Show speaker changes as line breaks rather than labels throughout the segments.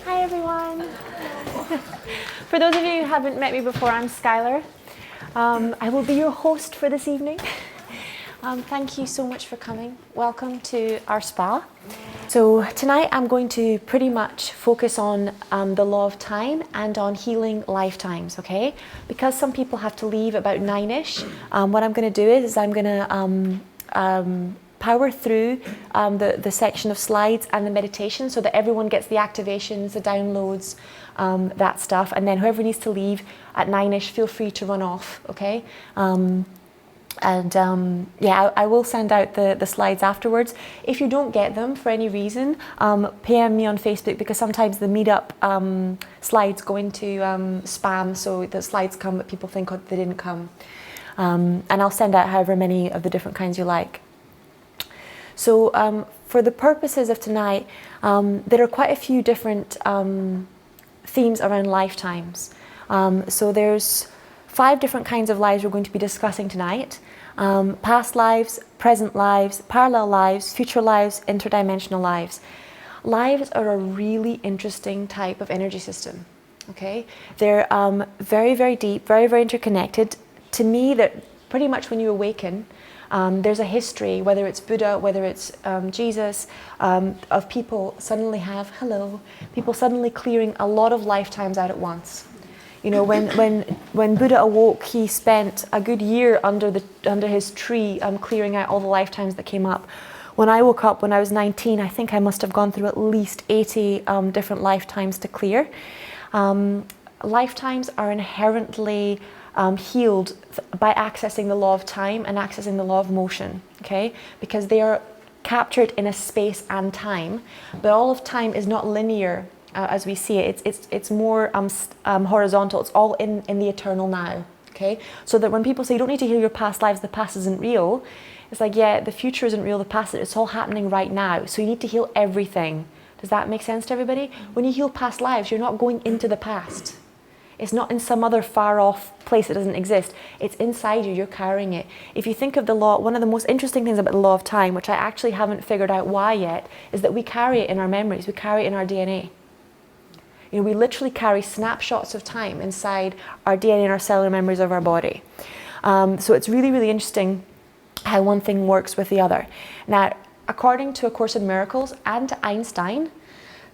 Hi everyone. For those of you who haven't met me before, I'm Skylar. I will be your host for this evening. Thank you so much for coming. Welcome to our spa. So tonight I'm going to pretty much focus on the law of time and on healing lifetimes, okay? Because some people have to leave about 9ish, what I'm going to do is I'm going to power through the section of slides and the meditation so that everyone gets the activations, the downloads, that stuff. And then whoever needs to leave at 9ish, feel free to run off, okay? Yeah, I will send out the slides afterwards. If you don't get them for any reason, PM me on Facebook, because sometimes the meetup slides go into spam, so the slides come but people think they didn't come. And I'll send out however many of the different kinds you like. So for the purposes of tonight, there are quite a few different themes around lifetimes. So there's 5 different kinds of lives we're going to be discussing tonight. Past lives, present lives, parallel lives, future lives, interdimensional lives. Lives are a really interesting type of energy system, okay? They're very, very deep, very, very interconnected. To me, that pretty much when you awaken, there's a history, whether it's Buddha, whether it's Jesus, of people suddenly clearing a lot of lifetimes out at once. You know, when Buddha awoke, he spent a good year under his tree clearing out all the lifetimes that came up. When I woke up when I was 19, I think I must have gone through at least 80 different lifetimes to clear. Lifetimes are inherently healed by accessing the law of time and accessing the law of motion, okay? Because they are captured in a space and time, but all of time is not linear as we see it. It's more horizontal. It's all in the eternal now, okay? So that when people say you don't need to heal your past lives, the past isn't real, it's like, yeah, the future isn't real, the past, it's all happening right now. So you need to heal everything. Does that make sense to everybody? When you heal past lives, you're not going into the past. It's not in some other far off place that doesn't exist. It's inside you, you're carrying it. If you think of the law, one of the most interesting things about the law of time, which I actually haven't figured out why yet, is that we carry it in our memories, we carry it in our DNA. You know, we literally carry snapshots of time inside our DNA and our cellular memories of our body. So it's really, really interesting how one thing works with the other. Now, according to A Course in Miracles and to Einstein,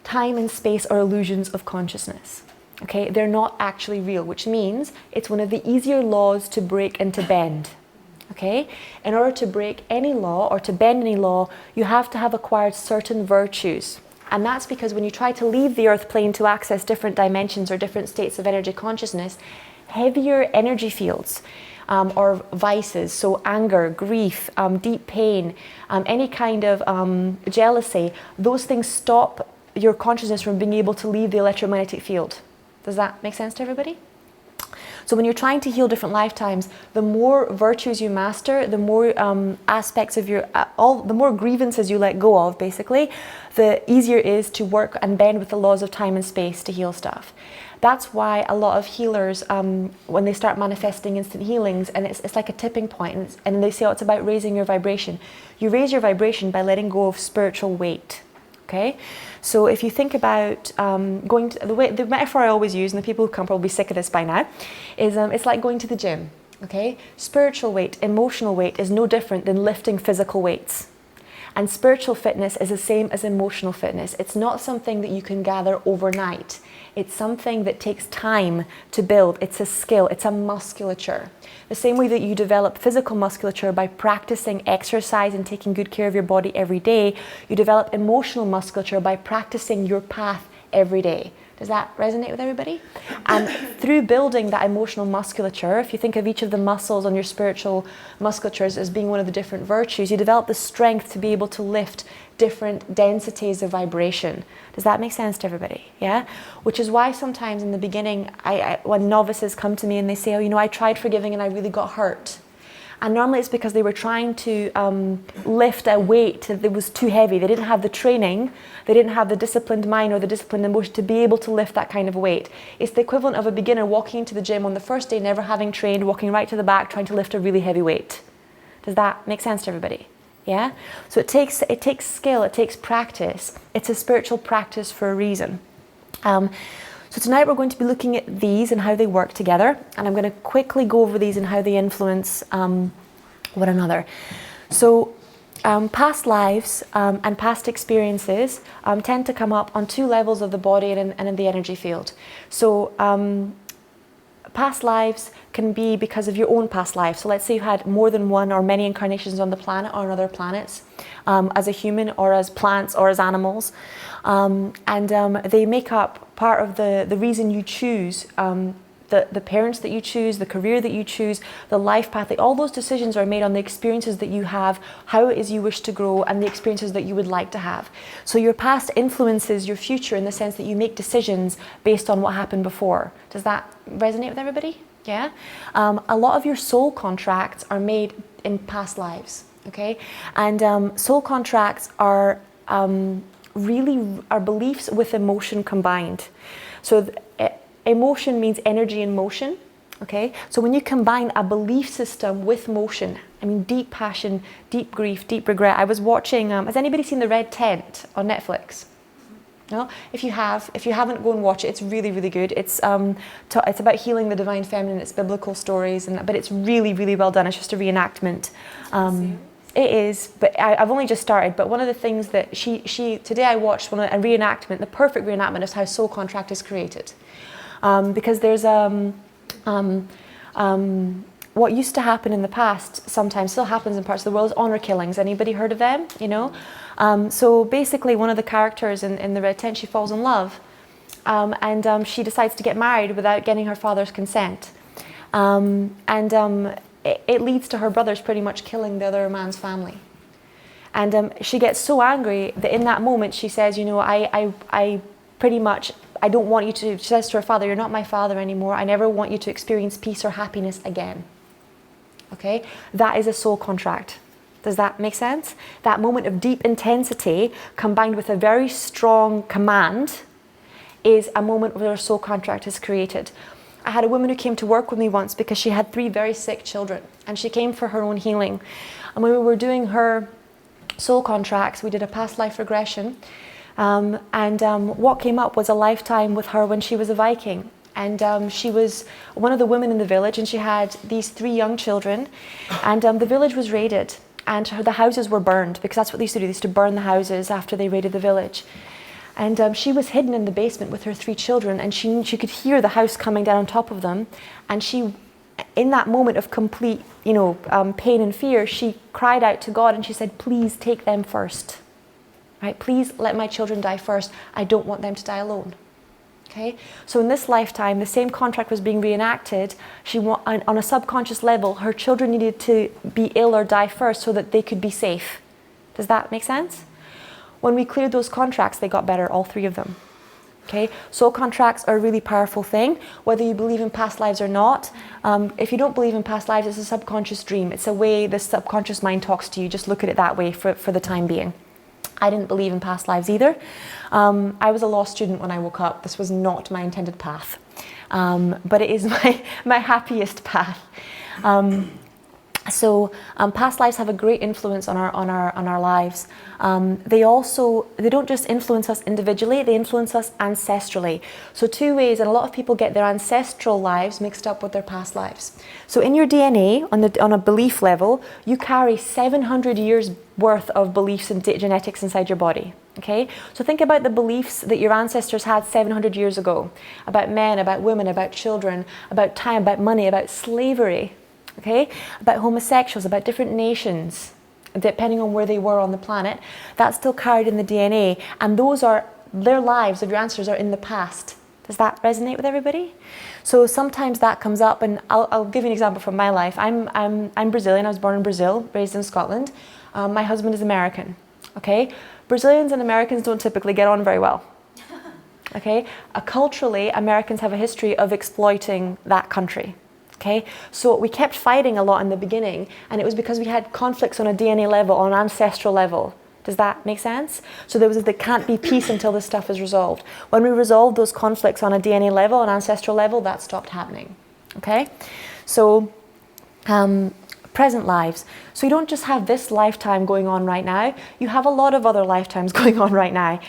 time and space are illusions of consciousness. Okay, they're not actually real, which means it's one of the easier laws to break and to bend. Okay, in order to break any law or to bend any law, you have to have acquired certain virtues. And that's because when you try to leave the earth plane to access different dimensions or different states of energy consciousness, heavier energy fields or vices, so anger, grief, deep pain, any kind of jealousy, those things stop your consciousness from being able to leave the electromagnetic field. Does that make sense to everybody? So when you're trying to heal different lifetimes, the more virtues you master, the more aspects of your, the more grievances you let go of, basically, the easier it is to work and bend with the laws of time and space to heal stuff. That's why a lot of healers, when they start manifesting instant healings, and it's like a tipping point, and they say, oh, it's about raising your vibration. You raise your vibration by letting go of spiritual weight. Okay, so if you think about going to the metaphor I always use, and the people who come probably sick of this by now, is it's like going to the gym. Okay, spiritual weight, emotional weight is no different than lifting physical weights, and spiritual fitness is the same as emotional fitness. It's not something that you can gather overnight. It's something that takes time to build. It's a skill. It's a musculature. The same way that you develop physical musculature by practicing exercise and taking good care of your body every day, you develop emotional musculature by practicing your path every day. Does that resonate with everybody? And through building that emotional musculature, if you think of each of the muscles on your spiritual musculatures as being one of the different virtues, you develop the strength to be able to lift different densities of vibration. Does that make sense to everybody? Yeah? Which is why sometimes in the beginning, when novices come to me and they say, oh, you know, I tried forgiving and I really got hurt. And normally it's because they were trying to lift a weight that was too heavy. They didn't have the training, they didn't have the disciplined mind or the disciplined emotion to be able to lift that kind of weight. It's the equivalent of a beginner walking into the gym on the first day, never having trained, walking right to the back, trying to lift a really heavy weight. Does that make sense to everybody? Yeah? So it takes skill, it takes practice. It's a spiritual practice for a reason. So tonight we're going to be looking at these and how they work together, and I'm going to quickly go over these and how they influence one another. So past lives and past experiences tend to come up on two levels of the body and in the energy field. So past lives can be because of your own past life. So let's say you had more than one or many incarnations on the planet or on other planets, as a human or as plants or as animals. They make up part of the reason you choose the parents that you choose, the career that you choose, the life path. All those decisions are made on the experiences that you have, how it is you wish to grow, and the experiences that you would like to have. So your past influences your future in the sense that you make decisions based on what happened before. Does that resonate with everybody? Yeah? A lot of your soul contracts are made in past lives, okay? And soul contracts are really are beliefs with emotion combined. So emotion means energy in motion, okay? So when you combine a belief system with motion, I mean deep passion, deep grief, deep regret. I was watching, has anybody seen The Red Tent on Netflix? No? If you haven't, go and watch it. It's really, really good. It's about healing the divine feminine. It's biblical stories, but it's really, really well done. It's just a reenactment. It is, but I've only just started. But one of the things that today I watched a reenactment, the perfect reenactment of how soul contract is created. Because there's what used to happen in the past, sometimes still happens in parts of the world, is honor killings. Anybody heard of them? You know, so basically, one of the characters in The Red Tent, she falls in love, and she decides to get married without getting her father's consent, it leads to her brothers pretty much killing the other man's family. And she gets so angry that in that moment she says, you know, I pretty much, I don't want you to, she says to her father, you're not my father anymore. I never want you to experience peace or happiness again. Okay? That is a soul contract. Does that make sense? That moment of deep intensity combined with a very strong command is a moment where a soul contract is created. I had a woman who came to work with me once because she had 3 very sick children, and she came for her own healing. And when we were doing her soul contracts, we did a past life regression. What came up was a lifetime with her when she was a Viking. And she was one of the women in the village, and she had these 3 young children. And the village was raided, and the houses were burned, because that's what they used to do. They used to burn the houses after they raided the village. And she was hidden in the basement with her 3 children, and she could hear the house coming down on top of them. And she, in that moment of complete, pain and fear, she cried out to God, and she said, please take them first. Right? Please let my children die first. I don't want them to die alone. Okay? So in this lifetime, the same contract was being reenacted. On a subconscious level, her children needed to be ill or die first so that they could be safe. Does that make sense? When we cleared those contracts, they got better, all 3 of them. Okay? Soul contracts are a really powerful thing, whether you believe in past lives or not. If you don't believe in past lives, it's a subconscious dream. It's a way the subconscious mind talks to you. Just look at it that way for the time being. I didn't believe in past lives either. I was a law student when I woke up. This was not my intended path. But it is my happiest path. So past lives have a great influence on our lives. They don't just influence us individually, they influence us ancestrally. So 2 ways, and a lot of people get their ancestral lives mixed up with their past lives. So in your DNA, on a belief level, you carry 700 years worth of beliefs and genetics inside your body. Okay? So think about the beliefs that your ancestors had 700 years ago about men, about women, about children, about time, about money, about slavery. Okay, about homosexuals, about different nations, depending on where they were on the planet. That's still carried in the DNA, and those are their lives of your ancestors are in the past. Does that resonate with everybody? So sometimes that comes up, and I'll give you an example from my life. I'm Brazilian. I was born in Brazil, raised in Scotland. My husband is American. Okay, Brazilians and Americans don't typically get on very well. Okay, culturally, Americans have a history of exploiting that country. Okay, so we kept fighting a lot in the beginning, and it was because we had conflicts on a DNA level, on an ancestral level. Does that make sense? So there can't be peace until this stuff is resolved. When we resolved those conflicts on a DNA level, an ancestral level, that stopped happening. Okay, so present lives. So you don't just have this lifetime going on right now, you have a lot of other lifetimes going on right now.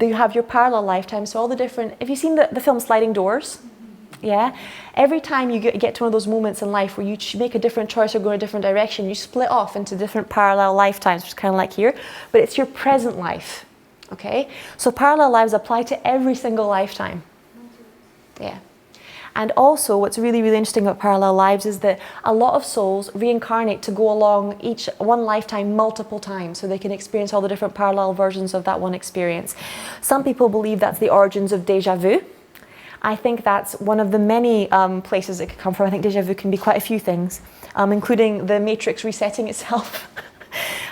You have your parallel lifetimes, so all the different, have you seen the film Sliding Doors? Yeah? Every time you get to one of those moments in life where you make a different choice or go in a different direction, you split off into different parallel lifetimes, which is kind of like here, but it's your present life, okay? So parallel lives apply to every single lifetime. Yeah. And also, what's really, really interesting about parallel lives is that a lot of souls reincarnate to go along each one lifetime multiple times so they can experience all the different parallel versions of that one experience. Some people believe that's the origins of déjà vu. I think that's one of the many places it could come from. I think déjà vu can be quite a few things, including the matrix resetting itself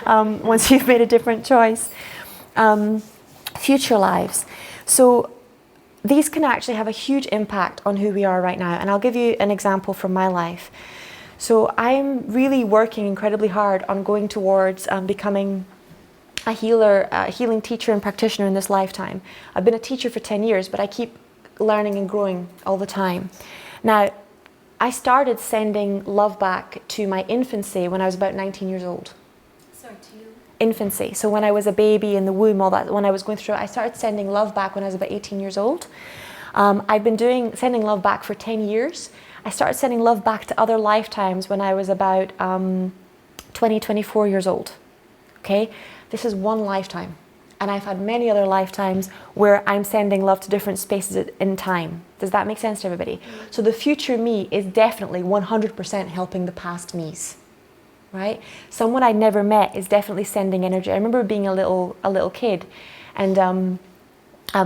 once you've made a different choice. Future lives. So these can actually have a huge impact on who we are right now. And I'll give you an example from my life. So I'm really working incredibly hard on going towards becoming a healer, a healing teacher and practitioner in this lifetime. I've been a teacher for 10 years, but I keep learning and growing all the time. Now, I started sending love back to my infancy when I was about 19 years old.
Sorry, to you?
Infancy. So when I was a baby in the womb, all that, when I was going through it, I started sending love back when I was about 18 years old. I've been sending love back for 10 years. I started sending love back to other lifetimes when I was about 24 years old. Okay? This is one lifetime. And I've had many other lifetimes where I'm sending love to different spaces in time. Does that make sense to everybody? So the future me is definitely 100% helping the past me's. Right? Someone I'd never met is definitely sending energy. I remember being a little kid and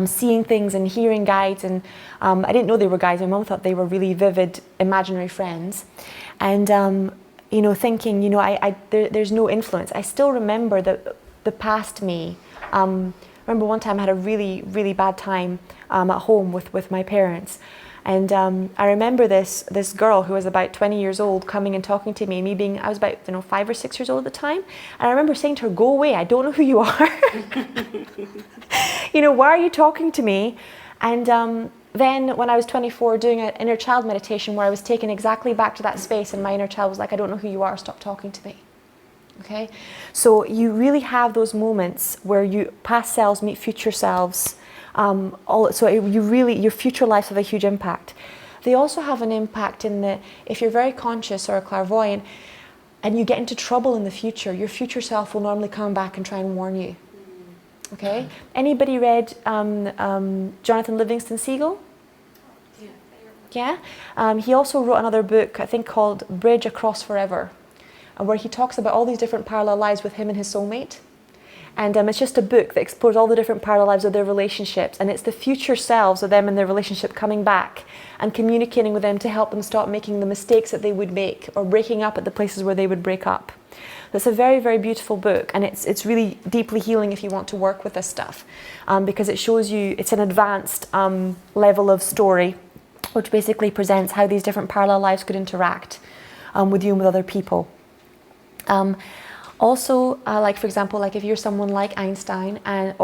seeing things and hearing guides, and I didn't know they were guides. My mum thought they were really vivid imaginary friends, and you know, thinking, you know, there's no influence. I still remember the past me. Remember one time I had a really bad time at home with my parents. And I remember this girl who was about 20 years old coming and talking to me, I was about 5 or 6 years old at the time. And I remember saying to her, "Go away, I don't know who you are." You know, why are you talking to me? And then when I was 24, doing an inner child meditation where I was taken exactly back to that space, and my inner child was like, "I don't know who you are, stop talking to me." Okay? So you really have those moments where past selves meet future selves. Your future lives have a huge impact. They also have an impact in that if you're very conscious or a clairvoyant and you get into trouble in the future, your future self will normally come back and try and warn you. Okay? Anybody read Jonathan Livingston Seagull? Yeah? He also wrote another book, I think, called Bridge Across Forever, where he talks about all these different parallel lives with him and his soulmate. And it's just a book that explores all the different parallel lives of their relationships, and it's the future selves of them and their relationship coming back and communicating with them to help them stop making the mistakes that they would make or breaking up at the places where they would break up. It's a very, very beautiful book, and it's really deeply healing if you want to work with this stuff, because it shows you, it's an advanced level of story which basically presents how these different parallel lives could interact with you and with other people. Also, like for example, like if you're someone like Einstein and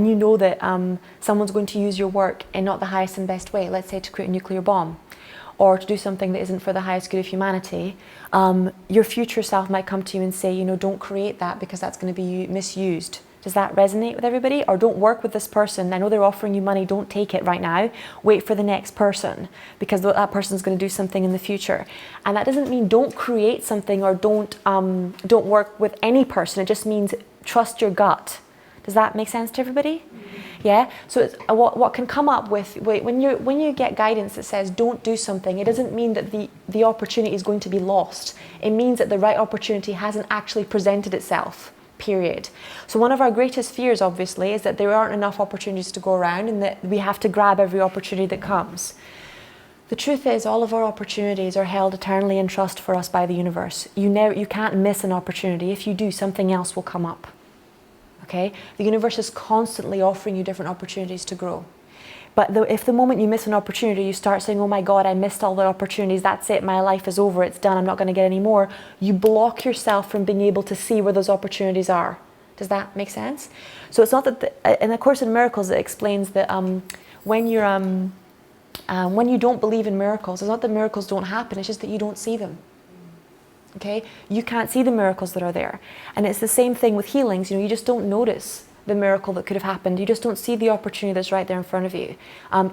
you know that someone's going to use your work in not the highest and best way, let's say to create a nuclear bomb, or to do something that isn't for the highest good of humanity, your future self might come to you and say, you know, don't create that because that's going to be misused. Does that resonate with everybody? Or don't work with this person. I know they're offering you money. Don't take it right now. Wait for the next person because that person's going to do something in the future. And that doesn't mean don't create something or don't work with any person. It just means trust your gut. Does that make sense to everybody? Mm-hmm. Yeah. So it's, what can come up with when you get guidance that says don't do something, it doesn't mean that the opportunity is going to be lost. It means that the right opportunity hasn't actually presented itself. Period. So one of our greatest fears, obviously, is that there aren't enough opportunities to go around and that we have to grab every opportunity that comes. The truth is, all of our opportunities are held eternally in trust for us by the universe. You can't miss an opportunity. If you do, something else will come up. Okay? The universe is constantly offering you different opportunities to grow. But if the moment you miss an opportunity, you start saying, oh my God, I missed all the opportunities, that's it, my life is over, it's done, I'm not going to get any more, you block yourself from being able to see where those opportunities are. Does that make sense? So it's not that, in the Course in Miracles, it explains that when you don't believe in miracles, it's not that miracles don't happen, it's just that you don't see them. Okay, you can't see the miracles that are there. And it's the same thing with healings. You know, you just don't notice the miracle that could have happened. You just don't see the opportunity that's right there in front of you.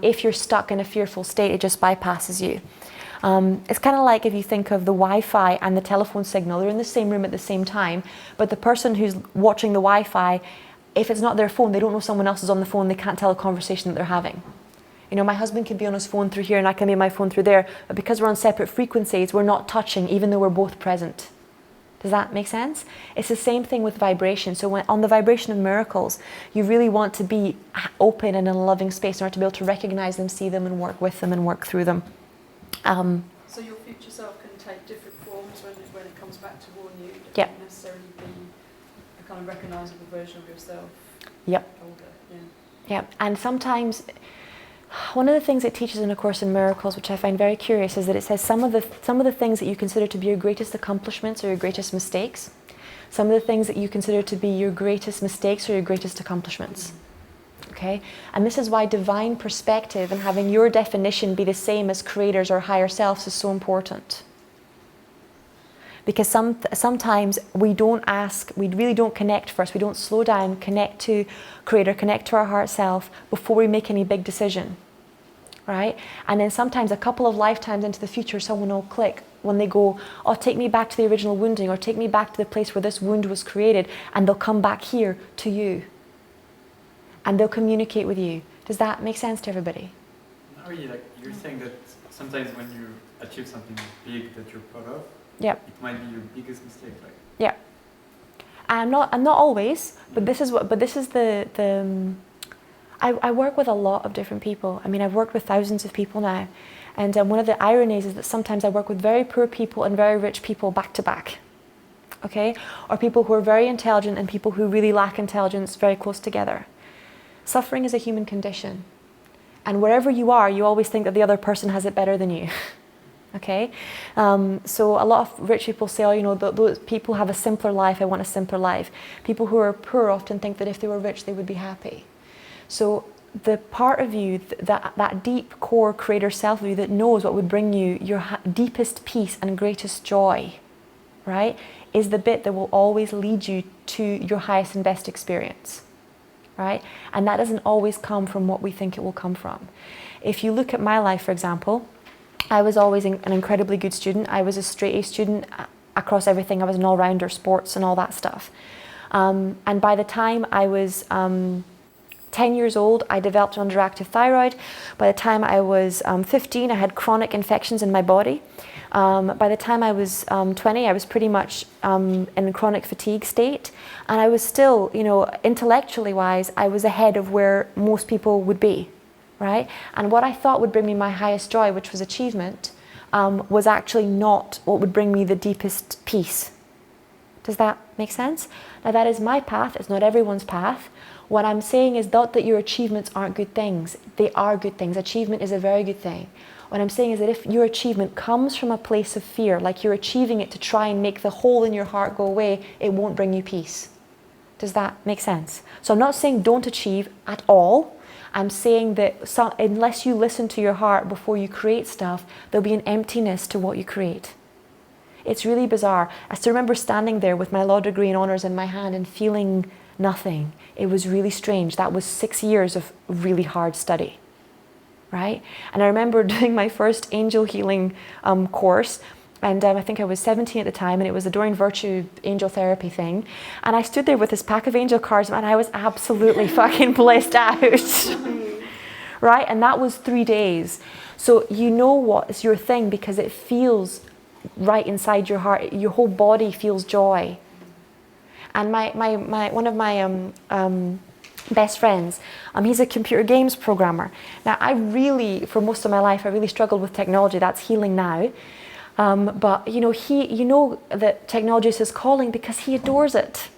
If you're stuck in a fearful state, it just bypasses you. It's kind of like if you think of the Wi-Fi and the telephone signal, they're in the same room at the same time, but the person who's watching the Wi-Fi, if it's not their phone, they don't know someone else is on the phone, they can't tell a conversation that they're having. You know, my husband can be on his phone through here and I can be on my phone through there, but because we're on separate frequencies, we're not touching even though we're both present. Does that make sense? It's the same thing with vibration. So when, on the vibration of miracles, you really want to be open and in a loving space in order to be able to recognize them, see them and work with them and work through them.
So your future self can take different forms when it comes back to warn you. It
Yep.
doesn't necessarily be a kind of recognisable version of yourself.
Yep.
Older, yeah.
Yep. And sometimes, one of the things it teaches in A Course in Miracles, which I find very curious, is that it says some of the things that you consider to be your greatest accomplishments or your greatest mistakes, some of the things that you consider to be your greatest mistakes or your greatest accomplishments. Okay? And this is why divine perspective and having your definition be the same as creators or higher selves is so important. Because sometimes we really don't connect first, we don't slow down, connect to creator, connect to our heart self before we make any big decision. Right? And then sometimes a couple of lifetimes into the future, someone will click when they go, oh, take me back to the original wounding, or take me back to the place where this wound was created, and they'll come back here to you. And they'll communicate with you. Does that make sense to everybody?
Not really, like you're saying that sometimes when you achieve something big that you're proud of,
Yep.
it might be your biggest mistake. Like.
Yeah. I'm not always, but this is I work with a lot of different people. I mean, I've worked with thousands of people now. And one of the ironies is that sometimes I work with very poor people and very rich people back to back. Okay? Or people who are very intelligent and people who really lack intelligence very close together. Suffering is a human condition. And wherever you are, you always think that the other person has it better than you. Okay? So a lot of rich people say, oh, you know, those people have a simpler life, I want a simpler life. People who are poor often think that if they were rich, they would be happy. So the part of you, that deep core creator self of you that knows what would bring you your deepest peace and greatest joy, right, is the bit that will always lead you to your highest and best experience, right? And that doesn't always come from what we think it will come from. If you look at my life, for example, I was always an incredibly good student. I was a straight A student across everything. I was an all-rounder, sports and all that stuff. And by the time I was 10 years old, I developed an underactive thyroid. By the time I was 15, I had chronic infections in my body. By the time I was 20, I was pretty much in a chronic fatigue state. And I was still, you know, intellectually wise, I was ahead of where most people would be, right? And what I thought would bring me my highest joy, which was achievement, was actually not what would bring me the deepest peace. Does that make sense? Now that is my path, it's not everyone's path. What I'm saying is not that your achievements aren't good things. They are good things. Achievement is a very good thing. What I'm saying is that if your achievement comes from a place of fear, like you're achieving it to try and make the hole in your heart go away, it won't bring you peace. Does that make sense? So I'm not saying don't achieve at all. I'm saying that unless you listen to your heart before you create stuff, there'll be an emptiness to what you create. It's really bizarre. I still remember standing there with my law degree and honours in my hand and feeling nothing. It was really strange. That was 6 years of really hard study, right? And I remember doing my first angel healing course, and I think I was 17 at the time, and it was a Doreen Virtue angel therapy thing. And I stood there with this pack of angel cards, and I was absolutely fucking blissed out, right? And that was 3 days. So you know what is your thing because it feels right inside your heart. Your whole body feels joy. And one of my best friends, he's a computer games programmer. Now, I really, for most of my life, I really struggled with technology. That's healing now. But you know that technology is his calling because he adores it.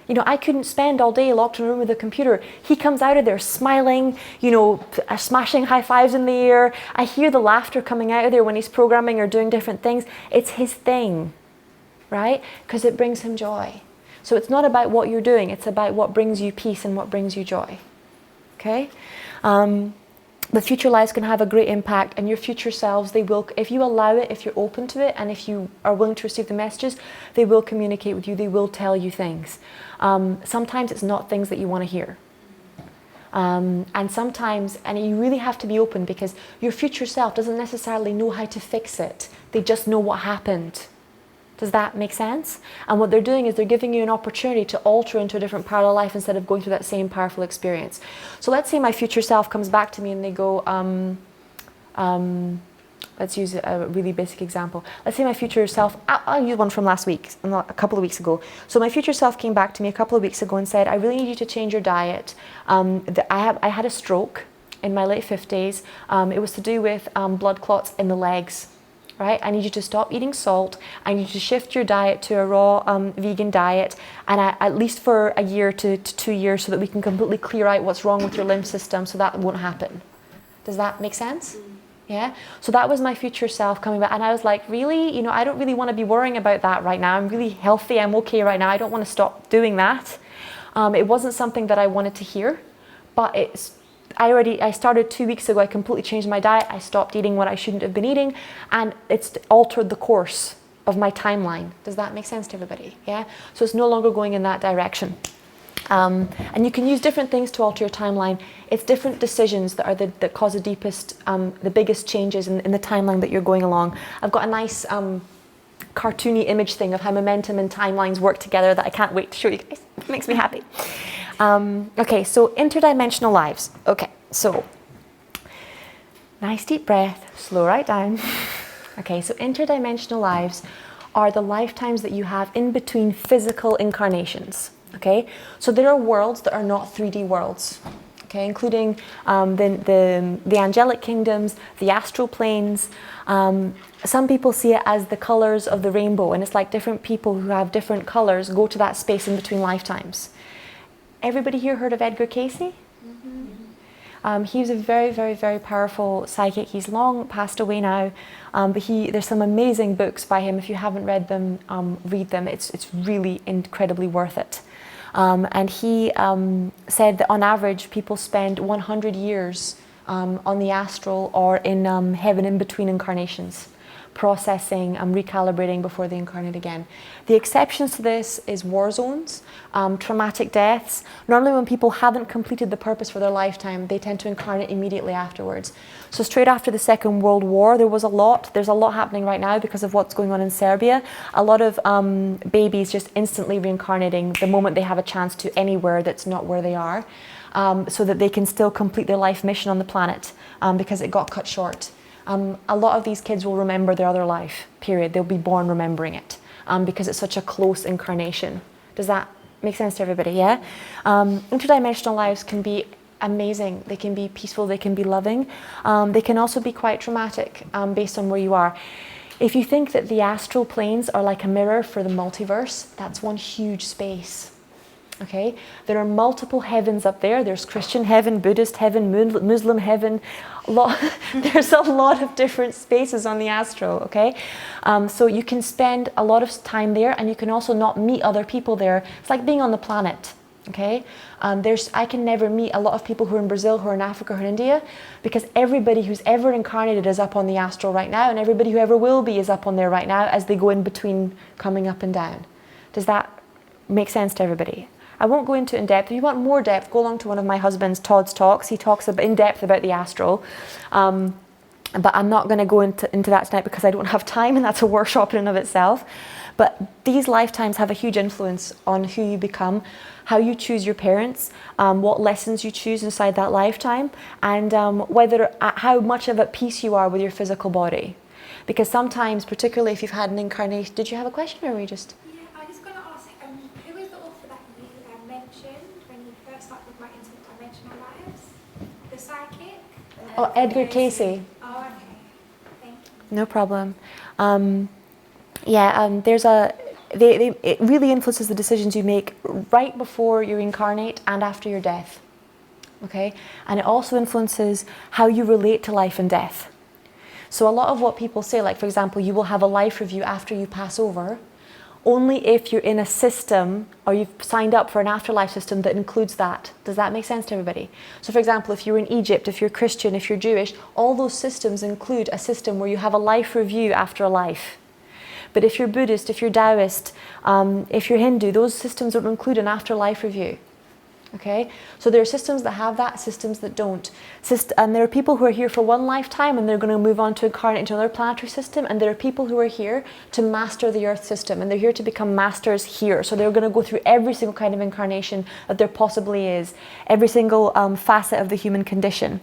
You know, I couldn't spend all day locked in a room with a computer. He comes out of there smiling, you know, smashing high fives in the air. I hear the laughter coming out of there when he's programming or doing different things. It's his thing, right? Because it brings him joy. So it's not about what you're doing, it's about what brings you peace and what brings you joy. Okay? the future lives can have a great impact, and your future selves, they will, if you allow it, if you're open to it, and if you are willing to receive the messages, they will communicate with you, they will tell you things. Sometimes it's not things that you want to hear. And sometimes, and you really have to be open, because your future self doesn't necessarily know how to fix it. They just know what happened. Does that make sense? And what they're doing is they're giving you an opportunity to alter into a different parallel life instead of going through that same powerful experience. So let's say my future self comes back to me and they go, let's use a really basic example. Let's say my future self, I'll use one from last week, a couple of weeks ago. So my future self came back to me a couple of weeks ago and said, I really need you to change your diet. I had a stroke in my late 50s. It was to do with blood clots in the legs. Right? I need you to stop eating salt. I need you to shift your diet to a raw vegan diet, and at least for a year to 2 years, so that we can completely clear out what's wrong with your lymph system, so that won't happen. Does that make sense? Yeah? So that was my future self coming back, and I was like, really? You know, I don't really want to be worrying about that right now. I'm really healthy. I'm okay right now. I don't want to stop doing that. It wasn't something that I wanted to hear, but I started 2 weeks ago. I completely changed my diet. I stopped eating what I shouldn't have been eating, and it's altered the course of my timeline. Does that make sense to everybody? Yeah? So it's no longer going in that direction. And you can use different things to alter your timeline. It's different decisions that cause the biggest changes in the timeline that you're going along. I've got a nice cartoony image thing of how momentum and timelines work together that I can't wait to show you guys. It makes me happy. Okay, so interdimensional lives. Okay, so nice deep breath, slow right down. Okay, so interdimensional lives are the lifetimes that you have in between physical incarnations. Okay, so there are worlds that are not 3D worlds. Okay, including the angelic kingdoms, the astral planes. Some people see it as the colors of the rainbow, and it's like different people who have different colors go to that space in between lifetimes. Everybody here heard of Edgar Cayce? Mm-hmm. He was a very, very, very powerful psychic. He's long passed away now, but there's some amazing books by him. If you haven't read them, read them. It's really incredibly worth it. And he said that on average, people spend 100 years on the astral or in heaven in between incarnations, processing and recalibrating before they incarnate again. The exceptions to this is war zones, traumatic deaths. Normally when people haven't completed the purpose for their lifetime, they tend to incarnate immediately afterwards. So straight after the Second World War, there's a lot happening right now because of what's going on in Serbia. A lot of babies just instantly reincarnating the moment they have a chance to anywhere that's not where they are, so that they can still complete their life mission on the planet, because it got cut short. A lot of these kids will remember their other life, period. They'll be born remembering it, because it's such a close incarnation. Does that make sense to everybody? Yeah? Interdimensional lives can be amazing. They can be peaceful, they can be loving. They can also be quite traumatic, based on where you are. If you think that the astral planes are like a mirror for the multiverse, that's one huge space. Okay, there are multiple heavens up there. There's Christian heaven, Buddhist heaven, Muslim heaven. There's a lot of different spaces on the astral. Okay, so you can spend a lot of time there, and you can also not meet other people there. It's like being on the planet. Okay, I can never meet a lot of people who are in Brazil, who are in Africa, who are in India, because everybody who's ever incarnated is up on the astral right now, and everybody who ever will be is up on there right now as they go in between coming up and down. Does that make sense to everybody? I won't go into it in depth. If you want more depth, go along to one of my husband's, Todd's talks. He talks in depth about the astral. But I'm not going to go into that tonight because I don't have time, and that's a workshop in and of itself. But these lifetimes have a huge influence on who you become, how you choose your parents, what lessons you choose inside that lifetime, and how much of at peace you are with your physical body. Because sometimes, particularly if you've had an incarnation... Did you have a question, or were you just... Oh, Edgar Cayce.
Oh, okay. Thank you.
No problem. It really influences the decisions you make right before you reincarnate and after your death. Okay? And it also influences how you relate to life and death. So a lot of what people say, like for example, you will have a life review after you pass over, only if you're in a system or you've signed up for an afterlife system that includes that. Does that make sense to everybody? So for example, if you're in Egypt, if you're Christian, if you're Jewish, all those systems include a system where you have a life review after a life. But if you're Buddhist, if you're Taoist, if you're Hindu, those systems don't include an afterlife review. Okay, so there are systems that have that, systems that don't. And there are people who are here for one lifetime and they're going to move on to incarnate into another planetary system. And there are people who are here to master the Earth system, and they're here to become masters here. So they're going to go through every single kind of incarnation that there possibly is, every single facet of the human condition.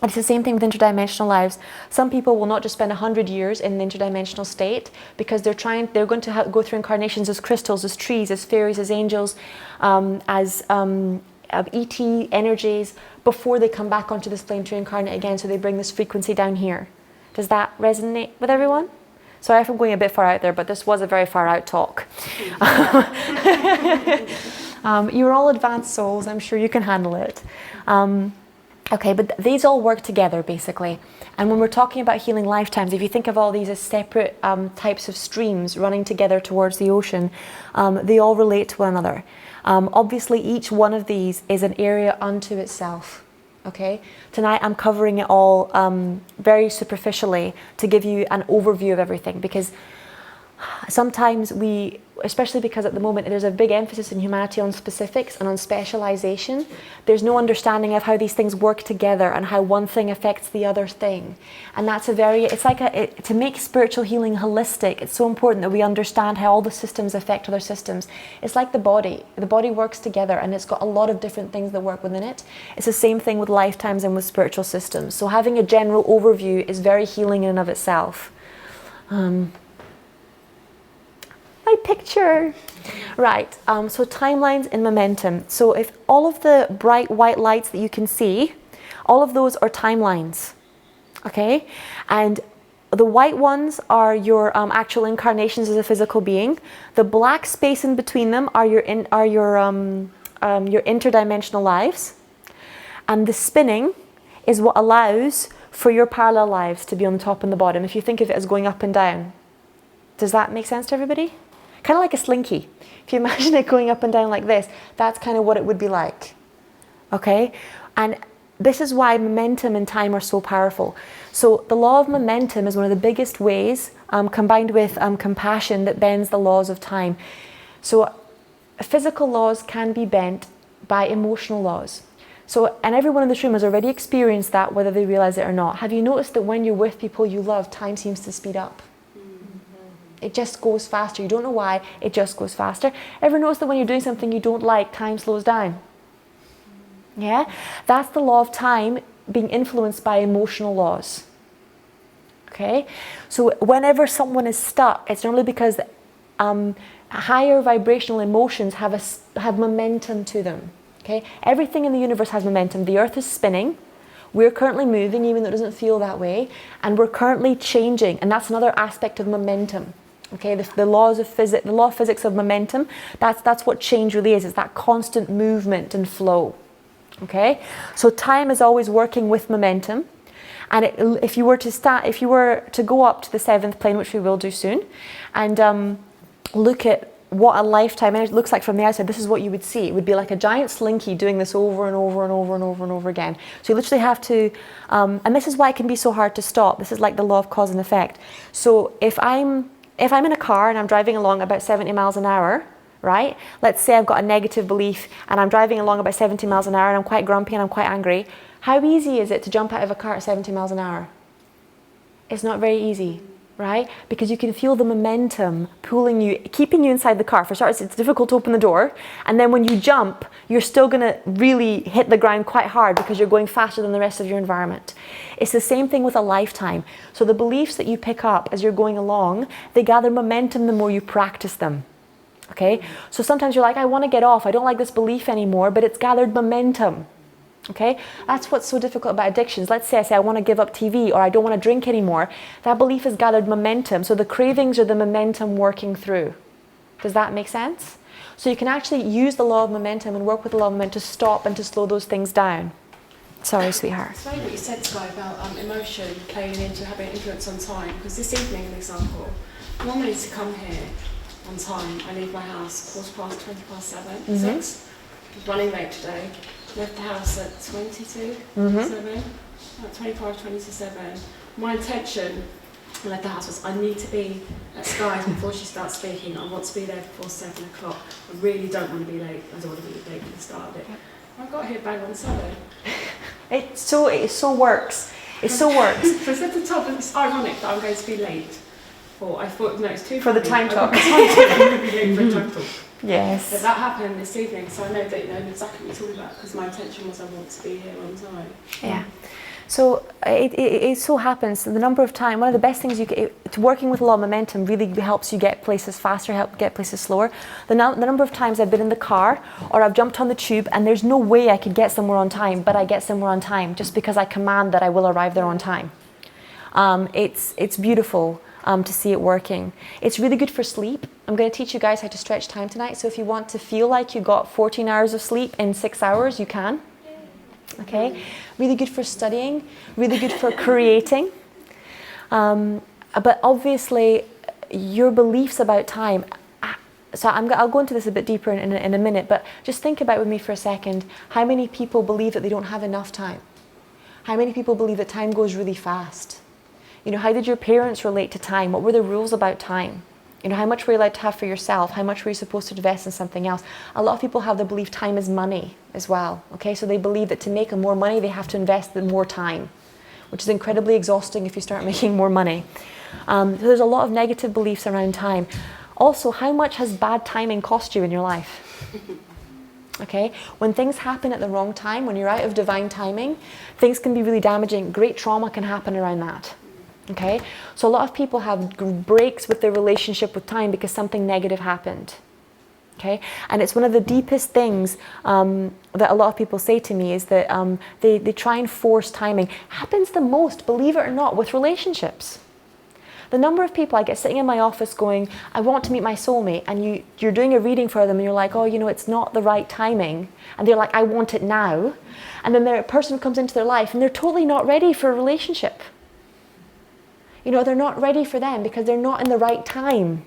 It's the same thing with interdimensional lives. Some people will not just spend 100 years in the interdimensional state because they're going to go through incarnations as crystals, as trees, as fairies, as angels, as ET energies before they come back onto this plane to incarnate again. So they bring this frequency down here. Does that resonate with everyone? Sorry if I'm going a bit far out there, but this was a very far out talk. You're all advanced souls. I'm sure you can handle it. Okay, but these all work together basically. And when we're talking about healing lifetimes, if you think of all these as separate types of streams running together towards the ocean, they all relate to one another. Obviously, each one of these is an area unto itself. Okay, tonight I'm covering it all very superficially to give you an overview of everything, because sometimes we, especially because at the moment there's a big emphasis in humanity on specifics and on specialization, there's no understanding of how these things work together and how one thing affects the other thing. And that's to make spiritual healing holistic, it's so important that we understand how all the systems affect other systems. It's like the body works together and it's got a lot of different things that work within it. It's the same thing with lifetimes and with spiritual systems. So having a general overview is very healing in and of itself. My picture. Right, so timelines and momentum. So if all of the bright white lights that you can see, all of those are timelines, okay? And the white ones are your actual incarnations as a physical being. The black space in between them are your interdimensional lives. And the spinning is what allows for your parallel lives to be on the top and the bottom, if you think of it as going up and down. Does that make sense to everybody? Kind of like a slinky. If you imagine it going up and down like this, that's kind of what it would be like. Okay? And this is why momentum and time are so powerful. So the law of momentum is one of the biggest ways, combined with compassion, that bends the laws of time. So physical laws can be bent by emotional laws. So, and everyone in this room has already experienced that, whether they realize it or not. Have you noticed that when you're with people you love, time seems to speed up? It just goes faster. You don't know why, it just goes faster. Ever notice that when you're doing something you don't like, time slows down? Yeah? That's the law of time being influenced by emotional laws. Okay? So whenever someone is stuck, it's normally because higher vibrational emotions have momentum to them. Okay? Everything in the universe has momentum. The earth is spinning. We're currently moving, even though it doesn't feel that way. And we're currently changing. And that's another aspect of momentum. Okay, the law of physics of momentum, that's what change really is. It's that constant movement and flow. Okay, so time is always working with momentum. And if you were to go up to the 7th plane, which we will do soon, and look at what a lifetime energy looks like from the outside, this is what you would see. It would be like a giant slinky doing this over and over and over and over and over again. So you literally have to, and this is why it can be so hard to stop. This is like the law of cause and effect. So if I'm in a car and I'm driving along about 70 miles an hour, right? Let's say I've got a negative belief and I'm driving along about 70 miles an hour and I'm quite grumpy and I'm quite angry. How easy is it to jump out of a car at 70 miles an hour? It's not very easy, right? Because you can feel the momentum pulling you, keeping you inside the car. For starters, it's difficult to open the door. And then when you jump, you're still going to really hit the ground quite hard because you're going faster than the rest of your environment. It's the same thing with a lifetime. So the beliefs that you pick up as you're going along, they gather momentum the more you practice them. Okay? So sometimes you're like, I want to get off. I don't like this belief anymore, but it's gathered momentum. Okay, that's what's so difficult about addictions. Let's say I want to give up TV, or I don't want to drink anymore. That belief has gathered momentum. So the cravings are the momentum working through. Does that make sense? So you can actually use the law of momentum and work with the law of momentum to stop and to slow those things down. Sorry, sweetheart.
It's funny what you said, Sky, about emotion playing into having influence on time. Because this evening, for example, normally to come here,
on time. I leave my house 7:20 past 7,
Mhm.
6. I was running late today. Left the house at 22,
Mhm.
7, 25, 20 to 7. My intention when I left the house was I need to be at Sky's before she starts speaking. I want to be there before 7 o'clock. I really don't want to be late. I don't want to be late for the start of it. I got here bang on 7.
It so works. It so works.
So I said to Tom, it's ironic that I'm going to be late. Or I thought, no, it's too
For the
funny.
time talk.
I'm going to be late for a time talk. But
Yes.
that happened this evening, so I know that you know exactly what you're talking about, because my intention was I want to be here on time.
Yeah. So it so happens the number of time. One of the best things working with a lot of momentum really helps you get places faster, help get places slower. The number of times I've been in the car or I've jumped on the tube and there's no way I could get somewhere on time, but I get somewhere on time just because I command that I will arrive there on time. It's beautiful to see it working. It's really good for sleep. I'm going to teach you guys how to stretch time tonight. So if you want to feel like you got 14 hours of sleep in 6 hours, you can. Okay, really good for studying, really good for creating. But obviously, your beliefs about time. So I'll go into this a bit deeper in a minute. But just think about with me for a second. How many people believe that they don't have enough time? How many people believe that time goes really fast? You know, how did your parents relate to time? What were the rules about time? You know, how much were you allowed to have for yourself? How much were you supposed to invest in something else? A lot of people have the belief time is money as well. Okay, so they believe that to make more money, they have to invest in more time, which is incredibly exhausting if you start making more money. So there's a lot of negative beliefs around time. Also, how much has bad timing cost you in your life? Okay, when things happen at the wrong time, when you're out of divine timing, things can be really damaging. Great trauma can happen around that. Okay, so a lot of people have breaks with their relationship with time because something negative happened. Okay, and it's one of the deepest things that a lot of people say to me is that they try and force timing. Happens the most, believe it or not, with relationships. The number of people I get sitting in my office going, I want to meet my soulmate, and you're doing a reading for them and you're like, oh, you know, it's not the right timing. And they're like, I want it now. And then their person comes into their life and they're totally not ready for a relationship. You know, they're not ready for them because they're not in the right time.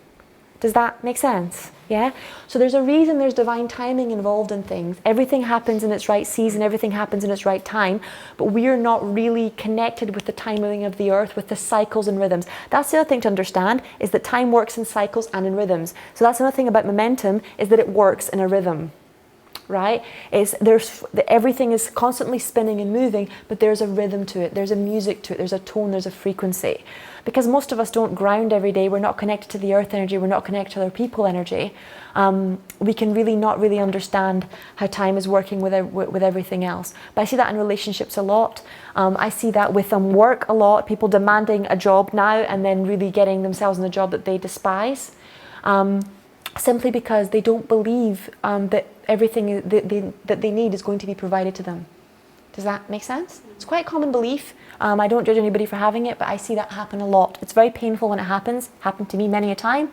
Does that make sense? Yeah? So there's a reason there's divine timing involved in things. Everything happens in its right season, everything happens in its right time, but we are not really connected with the timing of the earth, with the cycles and rhythms. That's the other thing to understand, is that time works in cycles and in rhythms. So that's another thing about momentum, is that it works in a rhythm. Right? Everything is constantly spinning and moving, but there's a rhythm to it, there's a music to it, there's a tone, there's a frequency. Because most of us don't ground every day, we're not connected to the earth energy, we're not connected to other people energy, we can really not really understand how time is working with everything else. But I see that in relationships a lot. I see that with work a lot, people demanding a job now and then really getting themselves in a job that they despise. Simply because they don't believe that everything that they need is going to be provided to them. Does that make sense? It's quite a common belief. I don't judge anybody for having it, but I see that happen a lot. It's very painful when it happens. Happened to me many a time.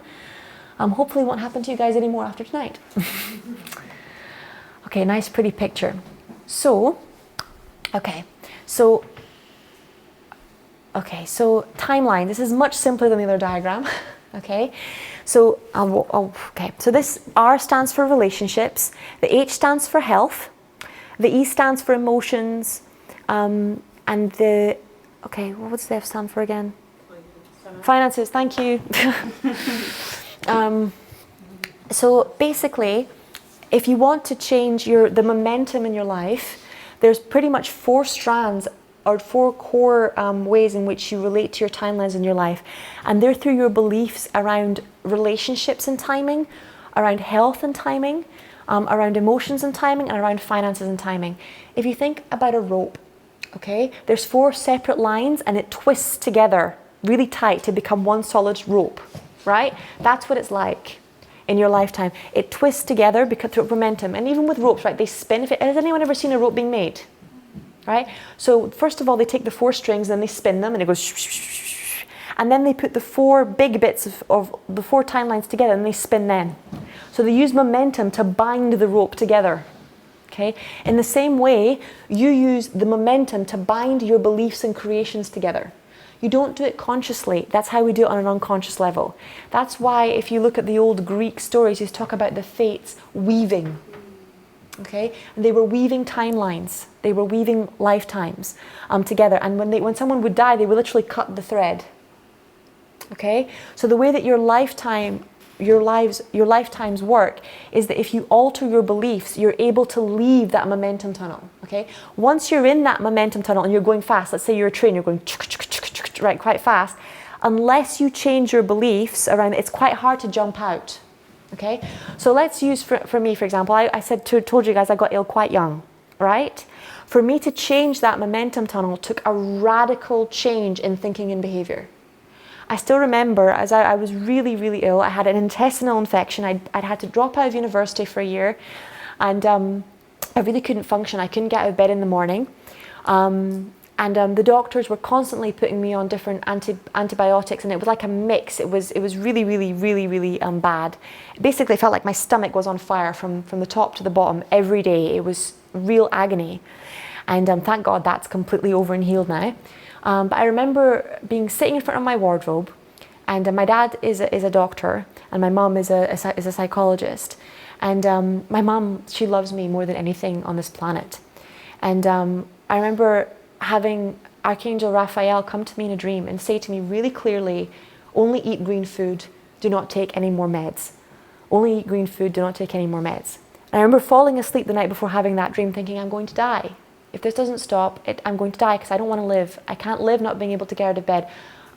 Hopefully it won't happen to you guys anymore after tonight. Okay, nice pretty picture. So timeline. This is much simpler than the other diagram. Okay, so so this R stands for relationships, the H stands for health, the E stands for emotions, and the what does the F stand for again? Finances. Thank you. So basically, if you want to change the momentum in your life, there's pretty much 4 strands or 4 core ways in which you relate to your timelines in your life. And they're through your beliefs around relationships and timing, around health and timing, around emotions and timing, and around finances and timing. If you think about a rope, okay, there's 4 separate lines and it twists together really tight to become one solid rope, right? That's what it's like in your lifetime. It twists together because through momentum. And even with ropes, right, they spin. Has anyone ever seen a rope being made? Right? So first of all, they take the 4 strings and they spin them and it goes shh, shh, shh, shh. And then they put the 4 big bits of the 4 timelines together and they spin them. So they use momentum to bind the rope together. Okay? In the same way, you use the momentum to bind your beliefs and creations together. You don't do it consciously. That's how we do it on an unconscious level. That's why if you look at the old Greek stories, you talk about the fates weaving. Okay, and they were weaving timelines. They were weaving lifetimes together. And when someone would die, they would literally cut the thread. Okay, so the way that your lifetimes work is that if you alter your beliefs, you're able to leave that momentum tunnel. Okay, once you're in that momentum tunnel and you're going fast, let's say you're a train, you're going right quite fast. Unless you change your beliefs around, it's quite hard to jump out. Okay, so let's use for me, for example, I told you guys I got ill quite young, right? For me to change that momentum tunnel took a radical change in thinking and behavior. I still remember as I was really, really ill, I had an intestinal infection. I'd had to drop out of university for a year, and I really couldn't function. I couldn't get out of bed in the morning. The doctors were constantly putting me on different antibiotics, and it was like a mix. It was really, really, really, really bad. Basically, it felt like my stomach was on fire from the top to the bottom every day. It was real agony. And thank God that's completely over and healed now. But I remember sitting in front of my wardrobe, and my dad is a doctor, and my mum is a psychologist. And my mum, she loves me more than anything on this planet. And I remember having Archangel Raphael come to me in a dream and say to me really clearly, only eat green food, do not take any more meds. Only eat green food, do not take any more meds. And I remember falling asleep the night before having that dream thinking, I'm going to die. If this doesn't stop, I'm going to die because I don't want to live. I can't live not being able to get out of bed.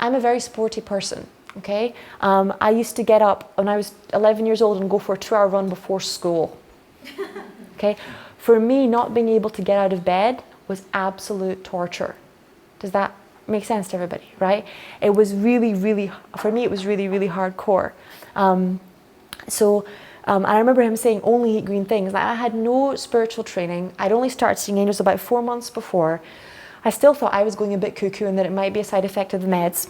I'm a very sporty person, okay? I used to get up when I was 11 years old and go for a 2-hour run before school, okay? For me, not being able to get out of bed was absolute torture. Does that make sense to everybody, right? It was really, really, for me, it was really, really hardcore. I remember him saying, only eat green things. I had no spiritual training. I'd only started seeing angels about 4 months before. I still thought I was going a bit cuckoo and that it might be a side effect of the meds.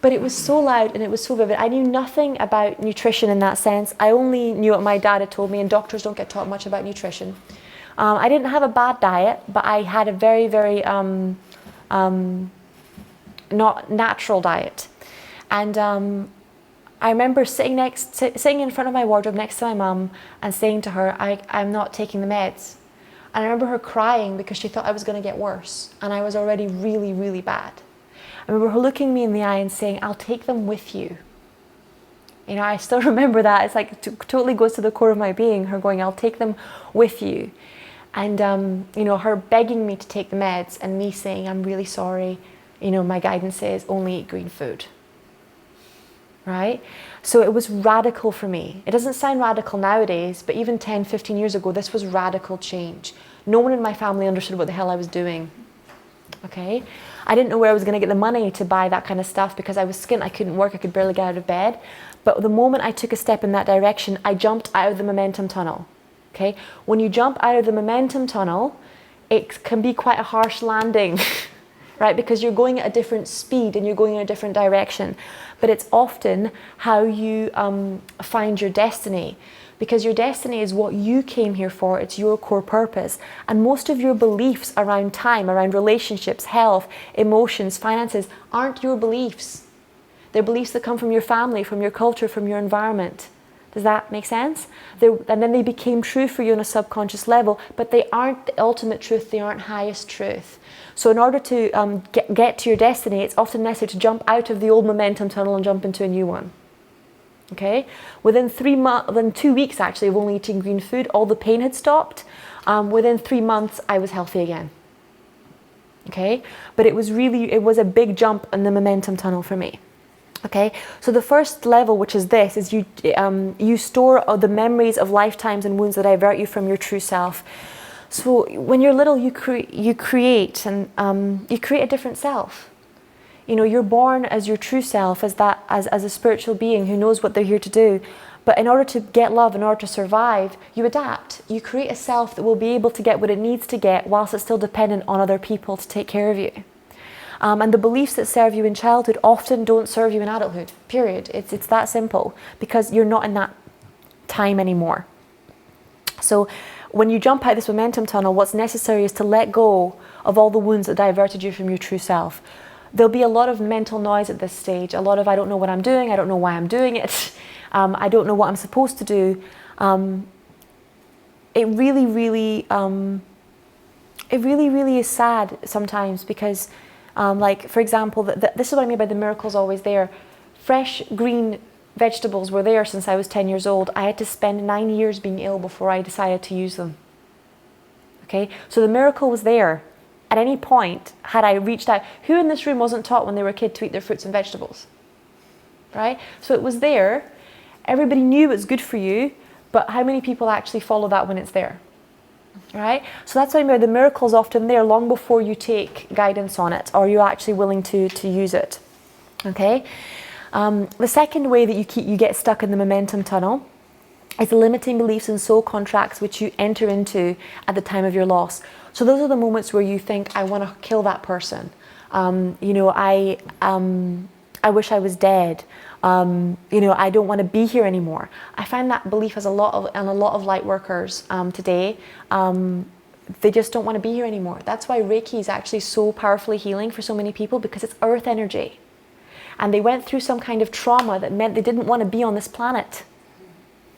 But it was so loud and it was so vivid. I knew nothing about nutrition in that sense. I only knew what my dad had told me, and doctors don't get taught much about nutrition. I didn't have a bad diet, but I had a very, very not natural diet. And I remember sitting in front of my wardrobe next to my mum and saying to her, I'm not taking the meds. And I remember her crying because she thought I was going to get worse. And I was already really, really bad. I remember her looking me in the eye and saying, I'll take them with you. You know, I still remember that. It's like, it totally goes to the core of my being, her going, I'll take them with you. And, her begging me to take the meds and me saying, I'm really sorry. My guidance is only eat green food. Right? So it was radical for me. It doesn't sound radical nowadays, but even 10, 15 years ago, this was radical change. No one in my family understood what the hell I was doing. Okay? I didn't know where I was going to get the money to buy that kind of stuff because I was skint, I couldn't work, I could barely get out of bed. But the moment I took a step in that direction, I jumped out of the momentum tunnel. Okay? When you jump out of the momentum tunnel, it can be quite a harsh landing. Right? Because you're going at a different speed and you're going in a different direction. But it's often how you find your destiny. Because your destiny is what you came here for. It's your core purpose. And most of your beliefs around time, around relationships, health, emotions, finances, aren't your beliefs. They're beliefs that come from your family, from your culture, from your environment. Does that make sense? And then they became true for you on a subconscious level, but they aren't the ultimate truth. They aren't highest truth. So in order to get to your destiny, it's often necessary to jump out of the old momentum tunnel and jump into a new one. Okay? Within 2 weeks actually of only eating green food, all the pain had stopped. Within 3 months, I was healthy again. Okay? But it was a big jump in the momentum tunnel for me. Okay, so the first level, which is this, is you store the memories of lifetimes and wounds that divert you from your true self. So when you're little, you create a different self. You're born as your true self, as a spiritual being who knows what they're here to do. But in order to get love, in order to survive, you adapt. You create a self that will be able to get what it needs to get, whilst it's still dependent on other people to take care of you. And the beliefs that serve you in childhood often don't serve you in adulthood, period. It's that simple, because you're not in that time anymore. So when you jump out this momentum tunnel, what's necessary is to let go of all the wounds that diverted you from your true self. There'll be a lot of mental noise at this stage, a lot of I don't know what I'm doing, I don't know why I'm doing it, I don't know what I'm supposed to do. It really, really is sad sometimes because, like, for example, this is what I mean by the miracle's always there. Fresh green vegetables were there since I was 10 years old. I had to spend 9 years being ill before I decided to use them. Okay, so the miracle was there. At any point, had I reached out, who in this room wasn't taught when they were a kid to eat their fruits and vegetables? Right? So it was there. Everybody knew it was good for you, but how many people actually follow that when it's there? Right? So that's why I mean, the miracle is often there long before you take guidance on it or you're actually willing to use it. Okay? The second way that you get stuck in the momentum tunnel is the limiting beliefs and soul contracts which you enter into at the time of your loss. So those are the moments where you think, I want to kill that person. You know, I wish I was dead. You know, I don't want to be here anymore. I find that belief has a lot of light workers today. They just don't want to be here anymore. That's why Reiki is actually so powerfully healing for so many people, because it's earth energy. And they went through some kind of trauma that meant they didn't want to be on this planet.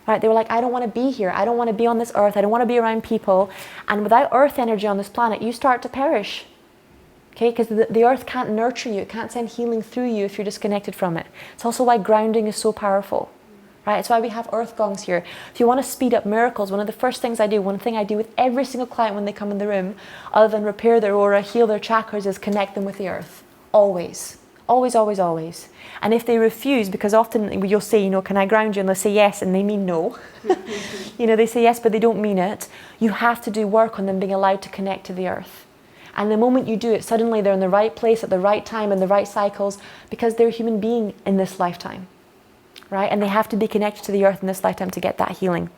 Right? They were like, I don't want to be here. I don't want to be on this earth. I don't want to be around people. And without earth energy on this planet, you start to perish. Okay? Because the earth can't nurture you. It can't send healing through you if you're disconnected from it. It's also why grounding is so powerful. Right? It's why we have earth gongs here. If you want to speed up miracles, one of the first things I do, one thing I do with every single client when they come in the room, other than repair their aura, heal their chakras, is connect them with the earth. Always. Always, always, always. And if they refuse, because often you'll say, you know, can I ground you? And they'll say yes, and they mean no. You know, they say yes, but they don't mean it. You have to do work on them being allowed to connect to the earth. And the moment you do it, suddenly they're in the right place at the right time in the right cycles, because they're a human being in this lifetime. Right? And they have to be connected to the earth in this lifetime to get that healing.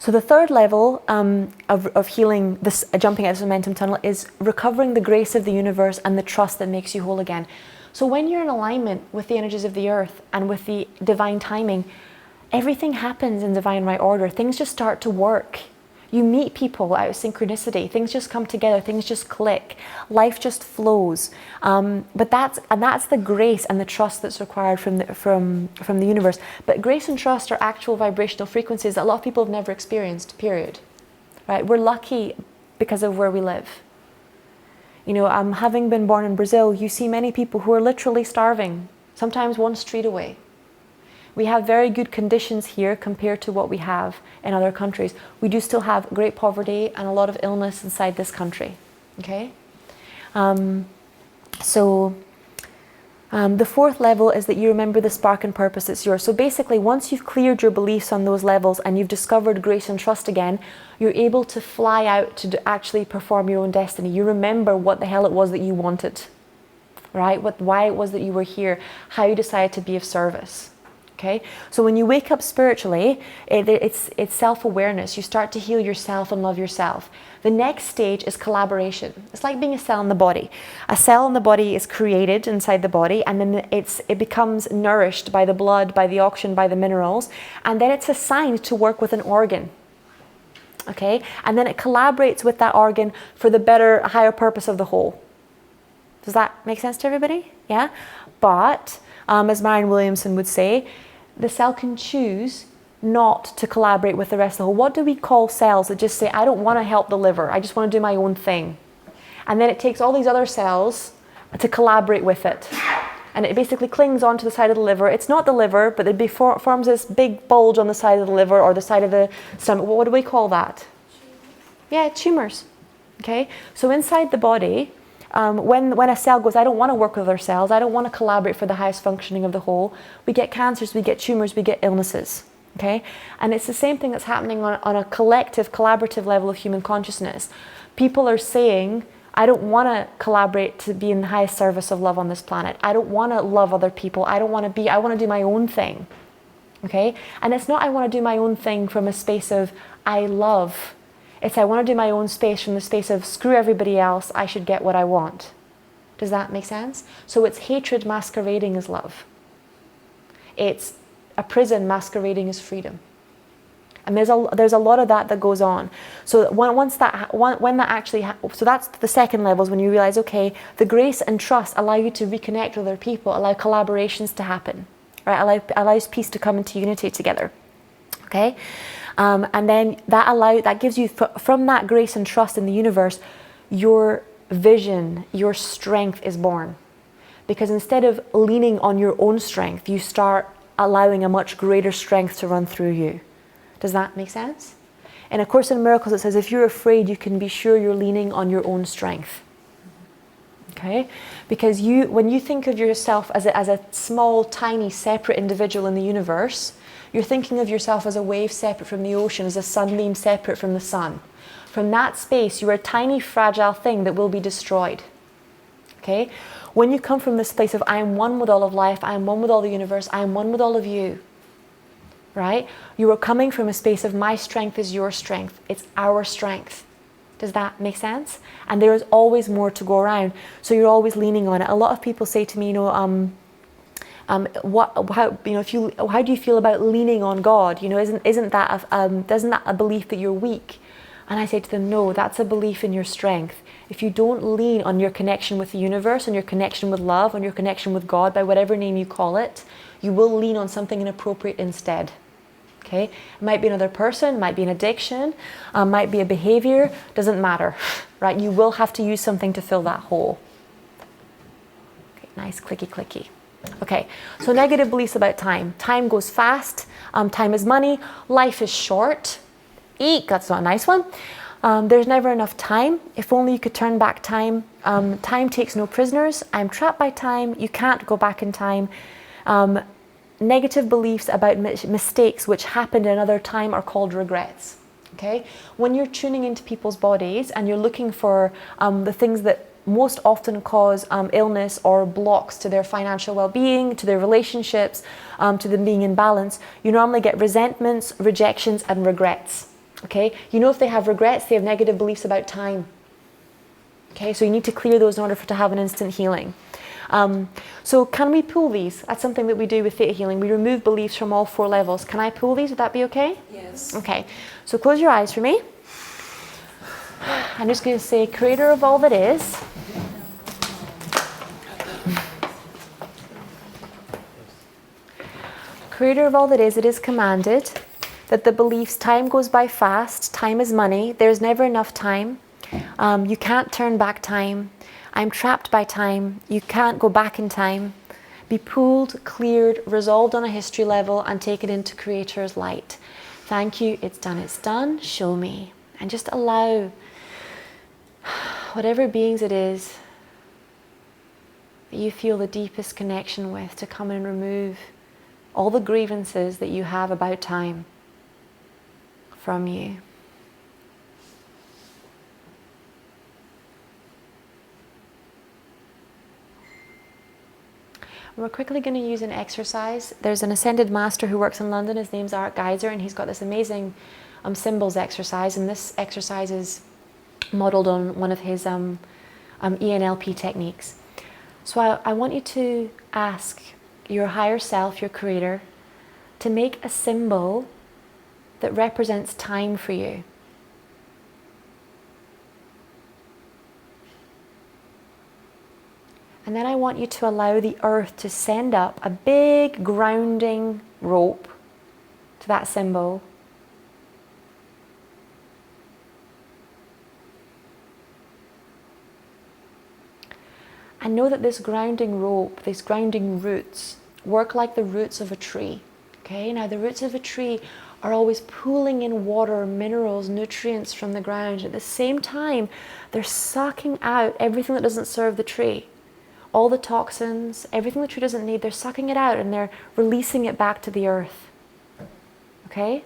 So the third level of healing, this jumping out of this momentum tunnel, is recovering the grace of the universe and the trust that makes you whole again. So when you're in alignment with the energies of the earth and with the divine timing, everything happens in divine right order. Things just start to work. You meet people out of synchronicity. Things just come together. Things just click. Life just flows. But that's the grace and the trust that's required from the universe. But grace and trust are actual vibrational frequencies that a lot of people have never experienced. Period. Right? We're lucky because of where we live. You know, having been born in Brazil, you see many people who are literally starving. Sometimes one street away. We have very good conditions here compared to what we have in other countries. We do still have great poverty and a lot of illness inside this country. Okay? The fourth level is that you remember the spark and purpose that's yours. So basically, once you've cleared your beliefs on those levels and you've discovered grace and trust again, you're able to fly out to actually perform your own destiny. You remember what the hell it was that you wanted. Right? Why it was that you were here. How you decided to be of service. Okay? So when you wake up spiritually, it's self-awareness. You start to heal yourself and love yourself. The next stage is collaboration. It's like being a cell in the body. A cell in the body is created inside the body, and then it becomes nourished by the blood, by the oxygen, by the minerals, and then it's assigned to work with an organ. Okay? And then it collaborates with that organ for the better, higher purpose of the whole. Does that make sense to everybody? Yeah? But as Marianne Williamson would say, the cell can choose not to collaborate with the rest of the whole. What do we call cells that just say, I don't want to help the liver, I just want to do my own thing? And then it takes all these other cells to collaborate with it. And it basically clings onto the side of the liver. It's not the liver, but it forms this big bulge on the side of the liver or the side of the stomach. What do we call that? Yeah, tumors. Okay? So inside the body, when a cell goes, I don't want to work with other cells, I don't want to collaborate for the highest functioning of the whole, we get cancers, we get tumors, we get illnesses. Okay? And it's the same thing that's happening on a collective, collaborative level of human consciousness. People are saying, I don't want to collaborate to be in the highest service of love on this planet. I don't want to love other people. I want to do my own thing. Okay? And it's not I want to do my own thing from a space of I love. It's I want to do my own space from the space of screw everybody else, I should get what I want. Does that make sense? So it's hatred masquerading as love. It's a prison masquerading as freedom. And there's a lot of that goes on. So when that actually, so that's the second level, is when you realize, okay, the grace and trust allow you to reconnect with other people, allow collaborations to happen, right? Allows peace to come into unity together, okay? And then that gives you, from that grace and trust in the universe, your vision, your strength is born. Because instead of leaning on your own strength, you start allowing a much greater strength to run through you. Does that make sense? In A Course in Miracles, it says, if you're afraid, you can be sure you're leaning on your own strength. Okay? Because when you think of yourself as a small, tiny, separate individual in the universe, you're thinking of yourself as a wave separate from the ocean, as a sunbeam separate from the sun. From that space, you're a tiny, fragile thing that will be destroyed. Okay? When you come from this place of, I am one with all of life, I am one with all the universe, I am one with all of you, right? You are coming from a space of, my strength is your strength. It's our strength. Does that make sense? And there is always more to go around. So you're always leaning on it. A lot of people say to me, how do you feel about leaning on God? Isn't that a belief that you're weak? And I say to them, no, that's a belief in your strength. If you don't lean on your connection with the universe, on your connection with love, on your connection with God, by whatever name you call it, you will lean on something inappropriate instead. Okay? It might be another person, might be an addiction, might be a behavior, doesn't matter, right? You will have to use something to fill that hole. Okay, nice clicky clicky. Okay, so negative beliefs about time. Time goes fast, time is money, life is short. Eek, that's not a nice one. There's never enough time. If only you could turn back time. Time takes no prisoners. I'm trapped by time. You can't go back in time. Negative beliefs about mistakes which happened in another time are called regrets. Okay? When you're tuning into people's bodies and you're looking for the things that most often cause illness or blocks to their financial well-being, to their relationships, to them being in balance, you normally get resentments, rejections, and regrets. Okay? If they have regrets, they have negative beliefs about time. Okay? So you need to clear those in order to have an instant healing. So can we pull these? That's something that we do with theta healing. We remove beliefs from all 4 levels. Can I pull these? Would that be okay?
Yes.
Okay. So close your eyes for me. I'm just going to say, Creator of all that is. Creator of all that is, it is commanded that the beliefs, time goes by fast, time is money, there's never enough time, you can't turn back time, I'm trapped by time, you can't go back in time, be pulled, cleared, resolved on a history level and taken into Creator's light. Thank you, it's done, show me. And just allow whatever beings it is that you feel the deepest connection with to come and remove all the grievances that you have about time from you. We're quickly going to use an exercise. There's an ascended master who works in London. His name's Art Geyser, and he's got this amazing symbols exercise. And this exercise is modeled on one of his ENLP techniques. So I want you to ask your higher self, your creator, to make a symbol that represents time for you. And then I want you to allow the earth to send up a big grounding rope to that symbol. And know that this grounding rope, these grounding roots, work like the roots of a tree. Okay, now the roots of a tree are always pulling in water, minerals, nutrients from the ground. At the same time, they're sucking out everything that doesn't serve the tree. All the toxins, everything the tree doesn't need, they're sucking it out and they're releasing it back to the earth. Okay?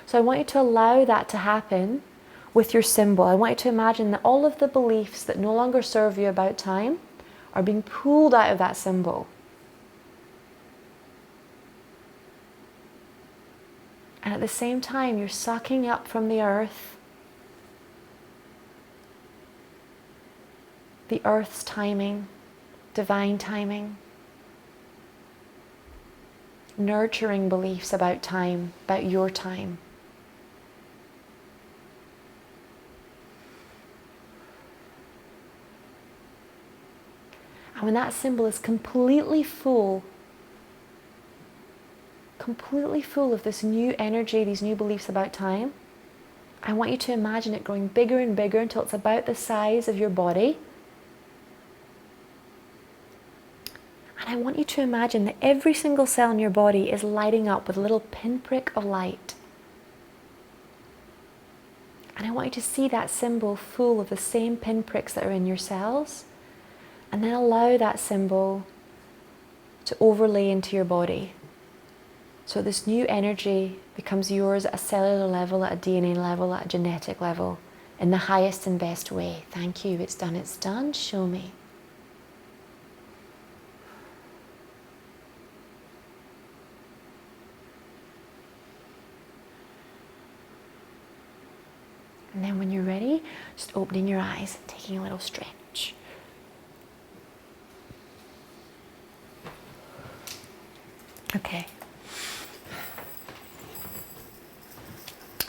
So I want you to allow that to happen with your symbol. I want you to imagine that all of the beliefs that no longer serve you about time are being pulled out of that symbol. And at the same time, you're sucking up from the earth the earth's timing, divine timing, nurturing beliefs about time, about your time. And when that symbol is completely full of this new energy, these new beliefs about time, I want you to imagine it growing bigger and bigger until it's about the size of your body. And I want you to imagine that every single cell in your body is lighting up with a little pinprick of light. And I want you to see that symbol full of the same pinpricks that are in your cells. And then allow that symbol to overlay into your body. So this new energy becomes yours at a cellular level, at a DNA level, at a genetic level, in the highest and best way. Thank you. It's done. It's done. Show me. And then when you're ready, just opening your eyes, taking a little stretch. Okay.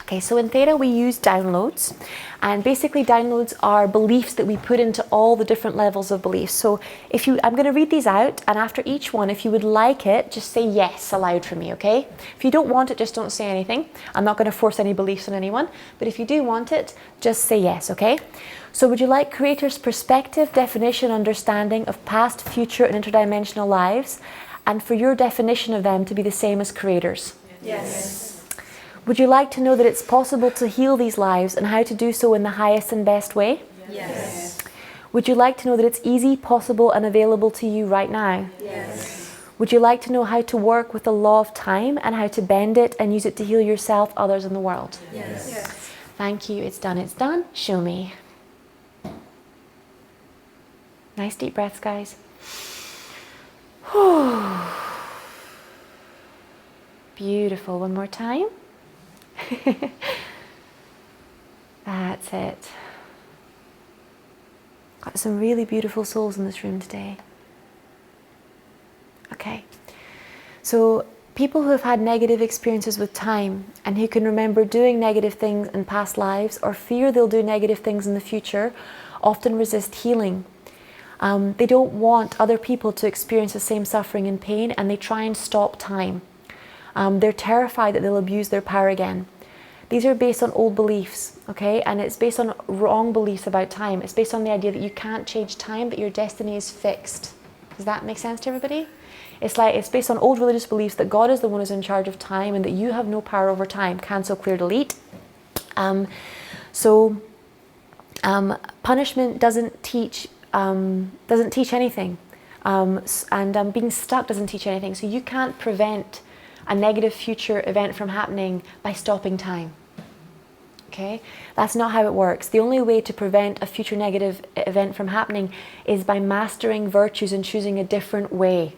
Okay, so in Theta we use downloads, and basically downloads are beliefs that we put into all the different levels of beliefs. So I'm going to read these out, and after each one, if you would like it, just say yes aloud for me, okay? If you don't want it, just don't say anything. I'm not going to force any beliefs on anyone, but if you do want it, just say yes, okay? So would you like Creator's perspective, definition, understanding of past, future, and interdimensional lives, and for your definition of them to be the same as Creator's?
Yes.
Would you like to know that it's possible to heal these lives and how to do so in the highest and best way?
Yes.
Would you like to know that it's easy, possible, and available to you right now?
Yes.
Would you like to know how to work with the law of time and how to bend it and use it to heal yourself, others, and the world?
Yes. Yes.
Thank you. It's done. It's done. Show me. Nice deep breaths, guys. Beautiful. One more time. That's it. Got some really beautiful souls in this room today. Okay. So people who have had negative experiences with time and who can remember doing negative things in past lives or fear they'll do negative things in the future often resist healing. They don't want other people to experience the same suffering and pain, and they try and stop time. They're terrified that they'll abuse their power again. These are based on old beliefs, okay? And it's based on wrong beliefs about time. It's based on the idea that you can't change time, that your destiny is fixed. Does that make sense to everybody? It's based on old religious beliefs that God is the one who's in charge of time and that you have no power over time. Cancel, clear, delete. Punishment doesn't teach anything. Being stuck doesn't teach anything. So you can't prevent a negative future event from happening by stopping time. Okay? That's not how it works. The only way to prevent a future negative event from happening is by mastering virtues and choosing a different way.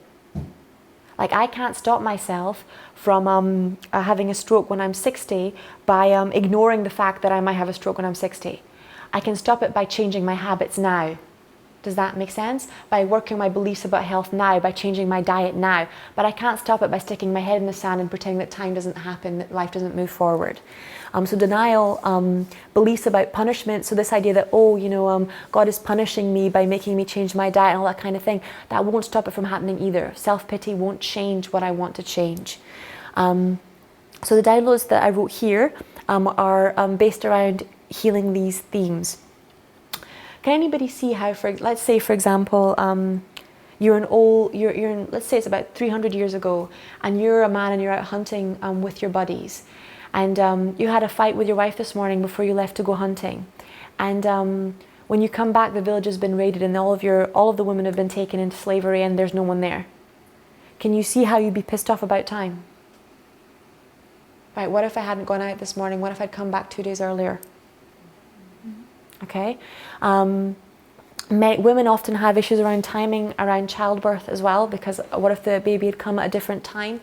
Like, I can't stop myself from having a stroke when I'm 60 by ignoring the fact that I might have a stroke when I'm 60. I can stop it by changing my habits now. Does that make sense? By working my beliefs about health now, by changing my diet now. But I can't stop it by sticking my head in the sand and pretending that time doesn't happen, that life doesn't move forward. So denial, beliefs about punishment, so this idea that, God is punishing me by making me change my diet and all that kind of thing, that won't stop it from happening either. Self-pity won't change what I want to change. So the downloads that I wrote here are based around healing these themes. Can anybody see how, let's say, for example, let's say it's about 300 years ago, and you're a man and you're out hunting with your buddies, and you had a fight with your wife this morning before you left to go hunting, and when you come back, the village has been raided and all of the women have been taken into slavery and there's no one there. Can you see how you'd be pissed off about time? Right, what if I hadn't gone out this morning? What if I'd come back 2 days earlier? Okay. Women often have issues around timing, around childbirth as well, because what if the baby had come at a different time?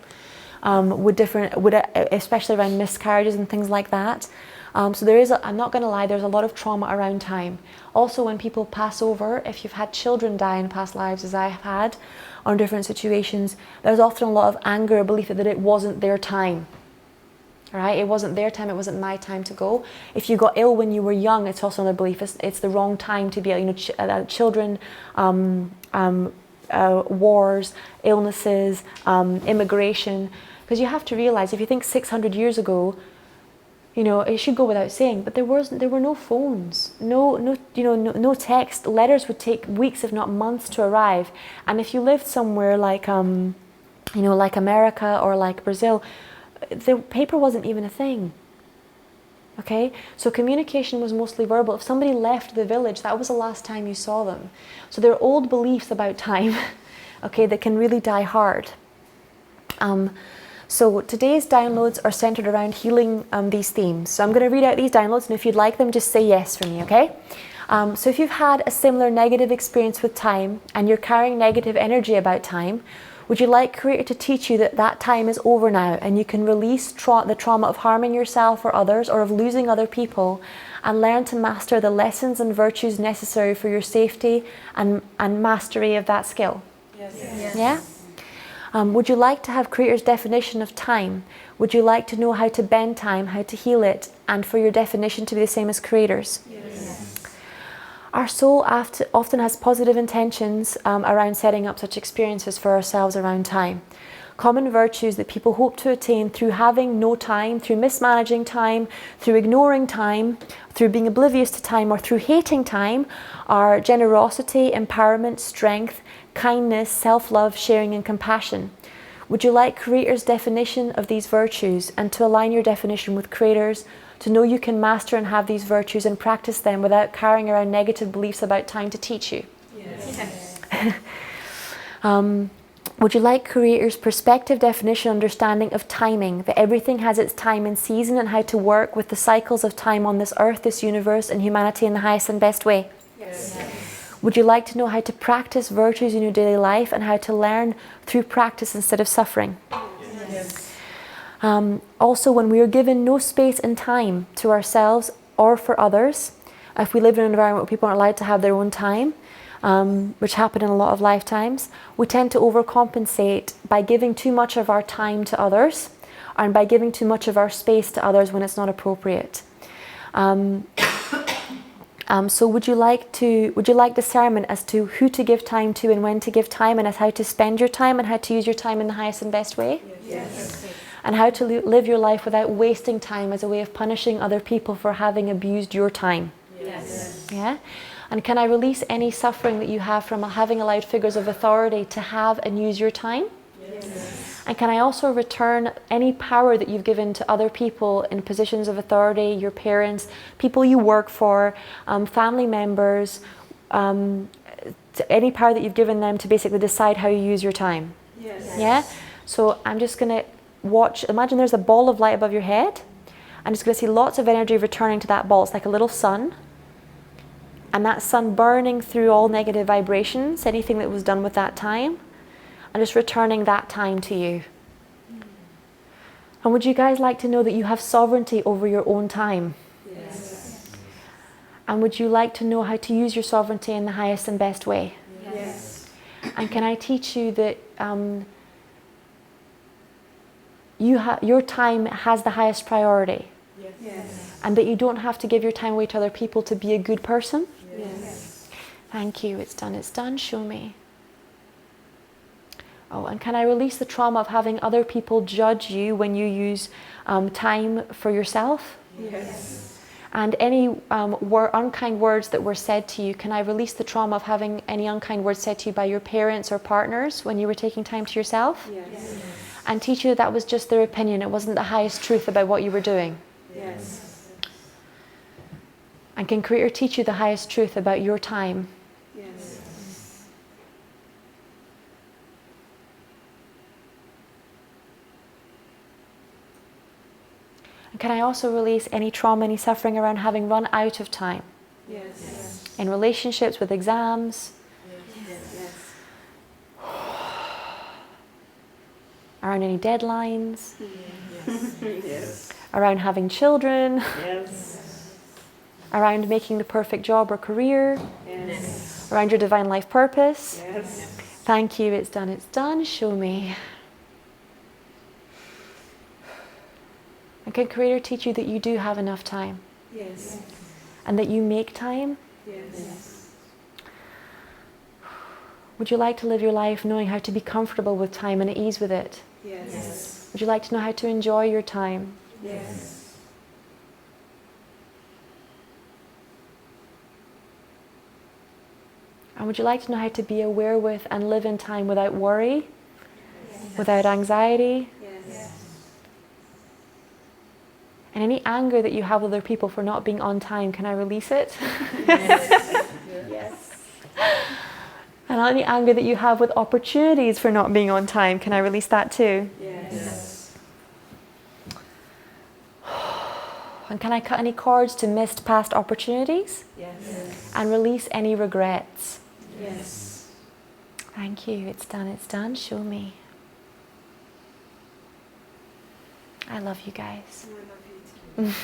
Especially around miscarriages and things like that. So there is, I'm not going to lie, there's a lot of trauma around time. Also, when people pass over, if you've had children die in past lives, as I have had, or in different situations, there's often a lot of anger, a belief that it wasn't their time. Right? It wasn't their time, it wasn't my time to go. If you got ill when you were young, it's also another belief. It's the wrong time to be ill. Children wars, illnesses, immigration. Because you have to realize, if you think 600 years ago, you know, it should go without saying, but there were no phones, no text. Letters would take weeks, if not months, to arrive. And if you lived somewhere like, like America or like Brazil, the paper wasn't even a thing. Okay, so communication was mostly verbal. If somebody left the village, that was the last time you saw them. So there are old beliefs about time, okay, that can really die hard. So today's downloads are centered around healing these themes. So I'm going to read out these downloads, and if you'd like them, just say yes for me, okay? So if you've had a similar negative experience with time and you're carrying negative energy about time, would you like Creator to teach you that that time is over now and you can release the trauma of harming yourself or others, or of losing other people, and learn to master the lessons and virtues necessary for your safety and mastery of that skill?
Yes.
Yeah? Would you like to have Creator's definition of time? Would you like to know how to bend time, how to heal it, and for your definition to be the same as Creator's?
Yes.
Our soul often has positive intentions around setting up such experiences for ourselves around time. Common virtues that people hope to attain through having no time, through mismanaging time, through ignoring time, through being oblivious to time, or through hating time, are generosity, empowerment, strength, kindness, self-love, sharing, and compassion. Would you like Creator's definition of these virtues, and to align your definition with Creator's, to know you can master and have these virtues and practice them without carrying around negative beliefs about time to teach you?
Yes.
Would you like Creator's perspective, definition, understanding of timing, that everything has its time and season, and how to work with the cycles of time on this earth, this universe, and humanity in the highest and best way?
Yes.
Would you like to know how to practice virtues in your daily life and how to learn through practice instead of suffering?
Yes.
Also, when we are given no space and time to ourselves or for others, if we live in an environment where people aren't allowed to have their own time, which happen in a lot of lifetimes, we tend to overcompensate by giving too much of our time to others, and by giving too much of our space to others when it's not appropriate. So would you like discernment as to who to give time to and when to give time, and as how to spend your time and how to use your time in the highest and best way?
Yes.
And how to live your life without wasting time as a way of punishing other people for having abused your time?
Yes.
Yeah? And can I release any suffering that you have from having allowed figures of authority to have and use your time?
Yes.
And can I also return any power that you've given to other people in positions of authority, your parents, people you work for, family members, any power that you've given them to basically decide how you use your time?
Yes.
Yeah? So I'm just going to watch, imagine there's a ball of light above your head. I'm just going to see lots of energy returning to that ball. It's like a little sun. And that sun burning through all negative vibrations, anything that was done with that time, and just returning that time to you. And would you guys like to know that you have sovereignty over your own time?
Yes.
And would you like to know how to use your sovereignty in the highest and best way?
Yes.
And can I teach you that your time has the highest priority,
Yes.
and that you don't have to give your time away to other people to be a good person?
Yes.
Thank you. It's done. Show me. Oh, and can I release the trauma of having other people judge you when you use time for yourself?
Yes.
And any unkind words that were said to you, can I release the trauma of having any unkind words said to you by your parents or partners when you were taking time to yourself?
Yes.
And teach you that that was just their opinion. It wasn't the highest truth about what you were doing.
Yes.
And can Creator teach you the highest truth about your time?
Yes.
And can I also release any trauma, any suffering around having run out of time?
Yes.
In relationships, with exams,
Yes.
around any deadlines,
Yes.
around having children,
Yes.
around making the perfect job or career,
Yes.
around your divine life purpose.
Yes.
Thank you. It's done. Show me. And can Creator teach you that you do have enough time
Yes.
and that you make time?
Yes.
Would you like to live your life knowing how to be comfortable with time and at ease with it?
Yes.
Would you like to know how to enjoy your time?
Yes.
And would you like to know how to be aware with and live in time without worry, without anxiety?
Yes.
And any anger that you have with other people for not being on time, can I release it?
Yes.
And any anger that you have with opportunities for not being on time, can I release that too?
Yes.
And can I cut any cords to missed past opportunities?
Yes.
And release any regrets?
Yes.
Thank you. It's done. It's done. Show me. I love you guys.
I love you too.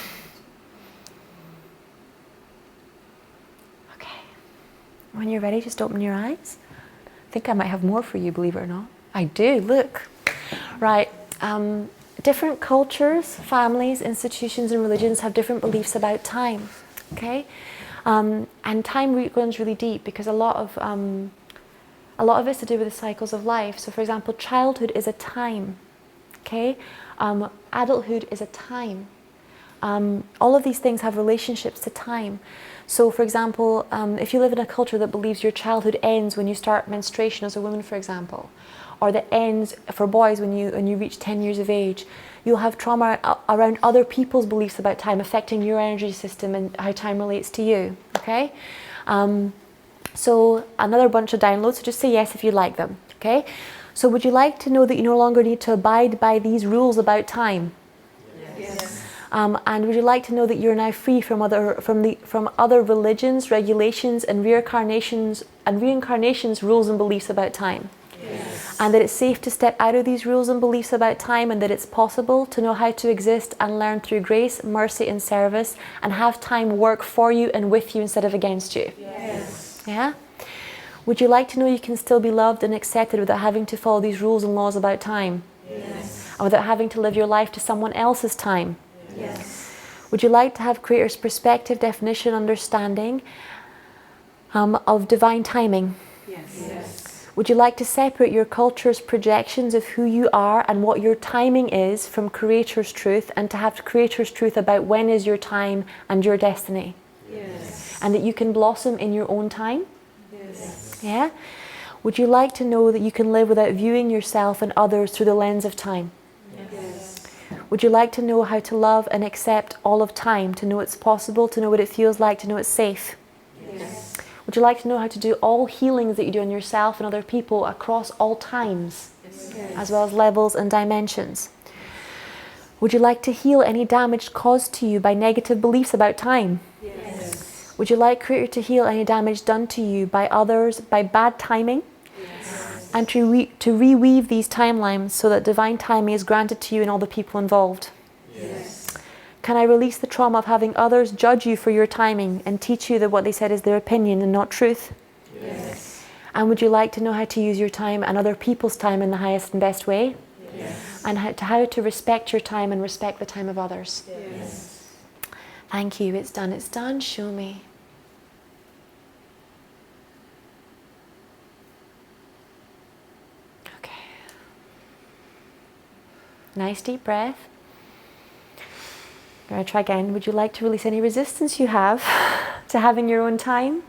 Okay. When you're ready, just open your eyes. I think I might have more for you, believe it or not. I do. Look. Right. Different cultures, families, institutions, and religions have different beliefs about time. Okay. And time runs really deep because a lot of it's to do with the cycles of life. So, for example, childhood is a time. Okay. Adulthood is a time. All of these things have relationships to time. So, for example, if you live in a culture that believes your childhood ends when you start menstruation as a woman, for example, or that ends for boys when you reach 10 years of age, you'll have trauma around other people's beliefs about time affecting your energy system and how time relates to you. Okay? So another bunch of downloads, so just say yes if you like them. Okay? So would you like to know that you no longer need to abide by these rules about time?
Yes.
And would you like to know that you're now free from other religions, regulations, and reincarnations rules and beliefs about time?
Yes.
And that it's safe to step out of these rules and beliefs about time, and that it's possible to know how to exist and learn through grace, mercy, and service, and have time work for you and with you instead of against you.
Yes.
Yeah? Would you like to know you can still be loved and accepted without having to follow these rules and laws about time?
Yes.
And without having to live your life to someone else's time?
Yes.
Would you like to have Creator's perspective, definition, understanding of divine timing?
Yes.
Would you like to separate your culture's projections of who you are and what your timing is from Creator's truth, and to have Creator's truth about when is your time and your destiny?
Yes.
And that you can blossom in your own time?
Yes.
Yeah? Would you like to know that you can live without viewing yourself and others through the lens of time?
Yes.
Would you like to know how to love and accept all of time, to know it's possible, to know what it feels like, to know it's safe?
Yes.
Would you like to know how to do all healings that you do on yourself and other people across all times, as well as levels and dimensions? Would you like to heal any damage caused to you by negative beliefs about time?
Yes.
Would you like Creator to heal any damage done to you by others, by bad timing?
Yes.
And to reweave these timelines so that divine timing is granted to you and all the people involved?
Yes.
Can I release the trauma of having others judge you for your timing and teach you that what they said is their opinion and not truth?
Yes.
And would you like to know how to use your time and other people's time in the highest and best way?
Yes.
And how to respect your time and respect the time of others?
Yes.
Thank you. It's done. It's done. Show me. Okay. Nice deep breath. I'm going to try again. Would you like to release any resistance you have to having your own time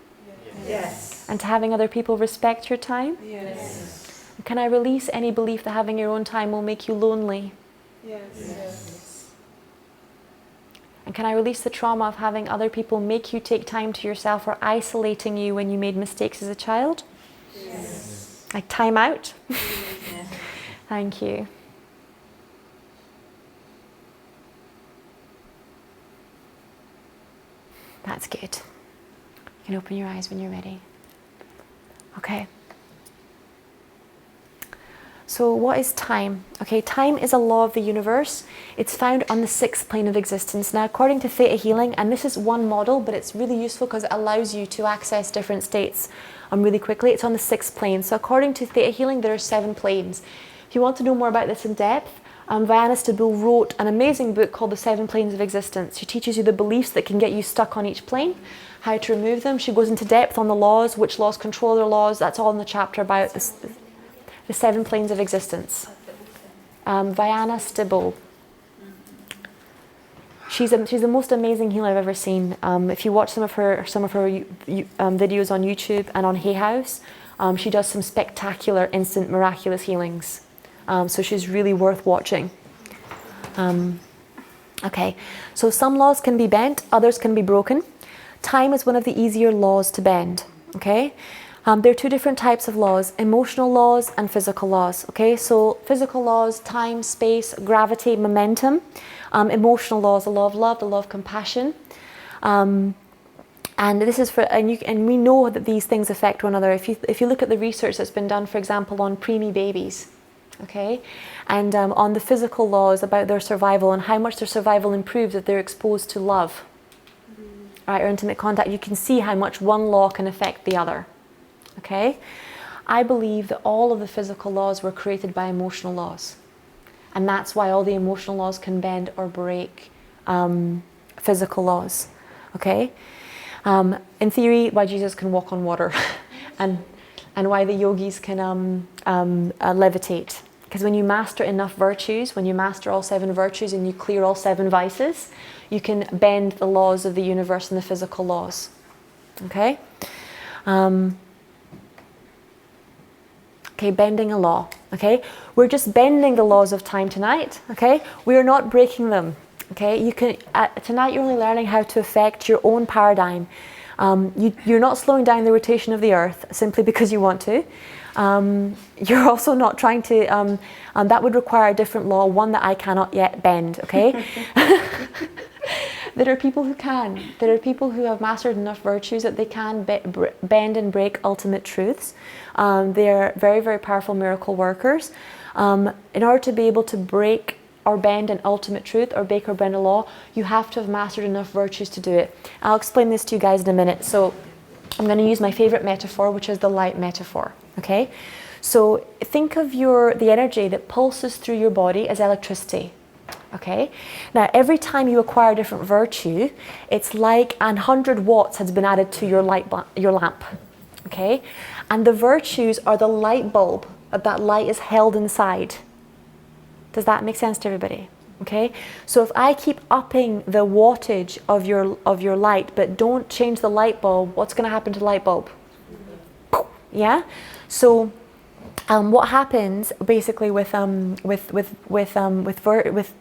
Yes.
and to having other people respect your time?
Yes.
Can I release any belief that having your own time will make you lonely?
Yes.
And can I release the trauma of having other people make you take time to yourself or isolating you when you made mistakes as a child?
Yes.
Like time out?
Yes.
Thank you. That's good. You can open your eyes when you're ready. Okay. So what is time? Okay, time is a law of the universe. It's found on the 6th plane of existence. Now, according to Theta Healing, and this is one model, but it's really useful because it allows you to access different states really quickly. It's on the 6th plane. So according to Theta Healing, there are 7 planes. If you want to know more about this in depth, Vianna Stibul wrote an amazing book called The 7 Planes of Existence. She teaches you the beliefs that can get you stuck on each plane, how to remove them. She goes into depth on the laws, which laws control their laws. That's all in the chapter about this, the 7 Planes of Existence. Vianna Stibul. She's the most amazing healer I've ever seen. If you watch some of her videos on YouTube and on Hay House, she does some spectacular, instant, miraculous healings. So she's really worth watching. Okay, so some laws can be bent, others can be broken. Time is one of the easier laws to bend. Okay, there are 2 different types of laws: emotional laws and physical laws. Okay, so physical laws: time, space, gravity, momentum. Emotional laws: the law of love, the law of compassion. And this is for, and we know that these things affect one another. If you look at the research that's been done, for example, on preemie babies, okay, and on the physical laws about their survival and how much their survival improves if they're exposed to love, right, or intimate contact, you can see how much one law can affect the other. Okay, I believe that all of the physical laws were created by emotional laws, and that's why all the emotional laws can bend or break physical laws. Okay. In theory, why Jesus can walk on water, and why the yogis can levitate. Because when you master enough virtues, when you master all 7 virtues and you clear all 7 vices, you can bend the laws of the universe and the physical laws. Okay? Okay, bending a law. Okay? We're just bending the laws of time tonight. Okay? We are not breaking them. Okay, you can tonight you're only learning how to affect your own paradigm. You're not slowing down the rotation of the Earth simply because you want to. You're also not trying to. That would require a different law, one that I cannot yet bend. Okay. There are people who can. There are people who have mastered enough virtues that they can bend and break ultimate truths. They are very, very powerful miracle workers. In order to be able to break or bend an ultimate truth or break or bend a law, you have to have mastered enough virtues to do it. I'll explain this to you guys in a minute. So I'm going to use my favorite metaphor, which is the light metaphor. Okay, so think of the energy that pulses through your body as electricity. Okay, now every time you acquire a different virtue, it's like 100 watts has been added to your lamp. Okay, and the virtues are the light bulb that light is held inside. Does that make sense to everybody? Okay, so if I keep upping the wattage of your light, but don't change the light bulb, what's going to happen to the light bulb? Yeah. So, what happens basically with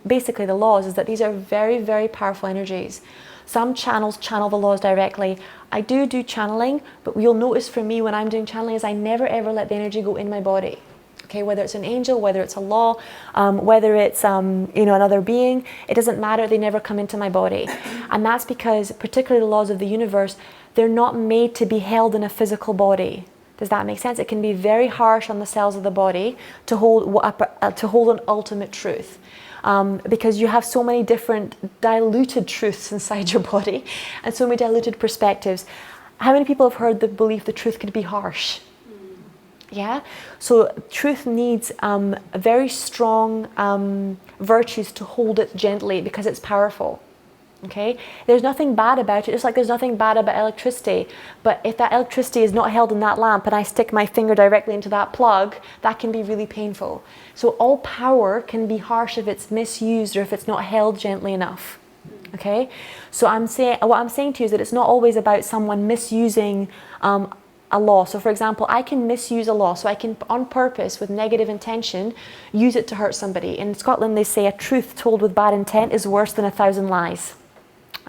basically the laws is that these are very, very powerful energies. Some channels channel the laws directly. I do channeling, but you'll notice for me when I'm doing channeling is I never ever let the energy go in my body. Okay, whether it's an angel, whether it's a law, whether it's another being, it doesn't matter. They never come into my body, and that's because, particularly the laws of the universe, they're not made to be held in a physical body. Does that make sense? It can be very harsh on the cells of the body to hold an ultimate truth, because you have so many different diluted truths inside your body, and so many diluted perspectives. How many people have heard the belief the truth could be harsh? Yeah, so truth needs very strong virtues to hold it gently because it's powerful. Okay, there's nothing bad about it, just like there's nothing bad about electricity. But if that electricity is not held in that lamp and I stick my finger directly into that plug, that can be really painful. So all power can be harsh if it's misused or if it's not held gently enough. Okay, so what I'm saying to you is that it's not always about someone misusing a law. So for example, I can misuse a law, so I can on purpose with negative intention use it to hurt somebody. In Scotland they say a truth told with bad intent is worse than 1,000 lies.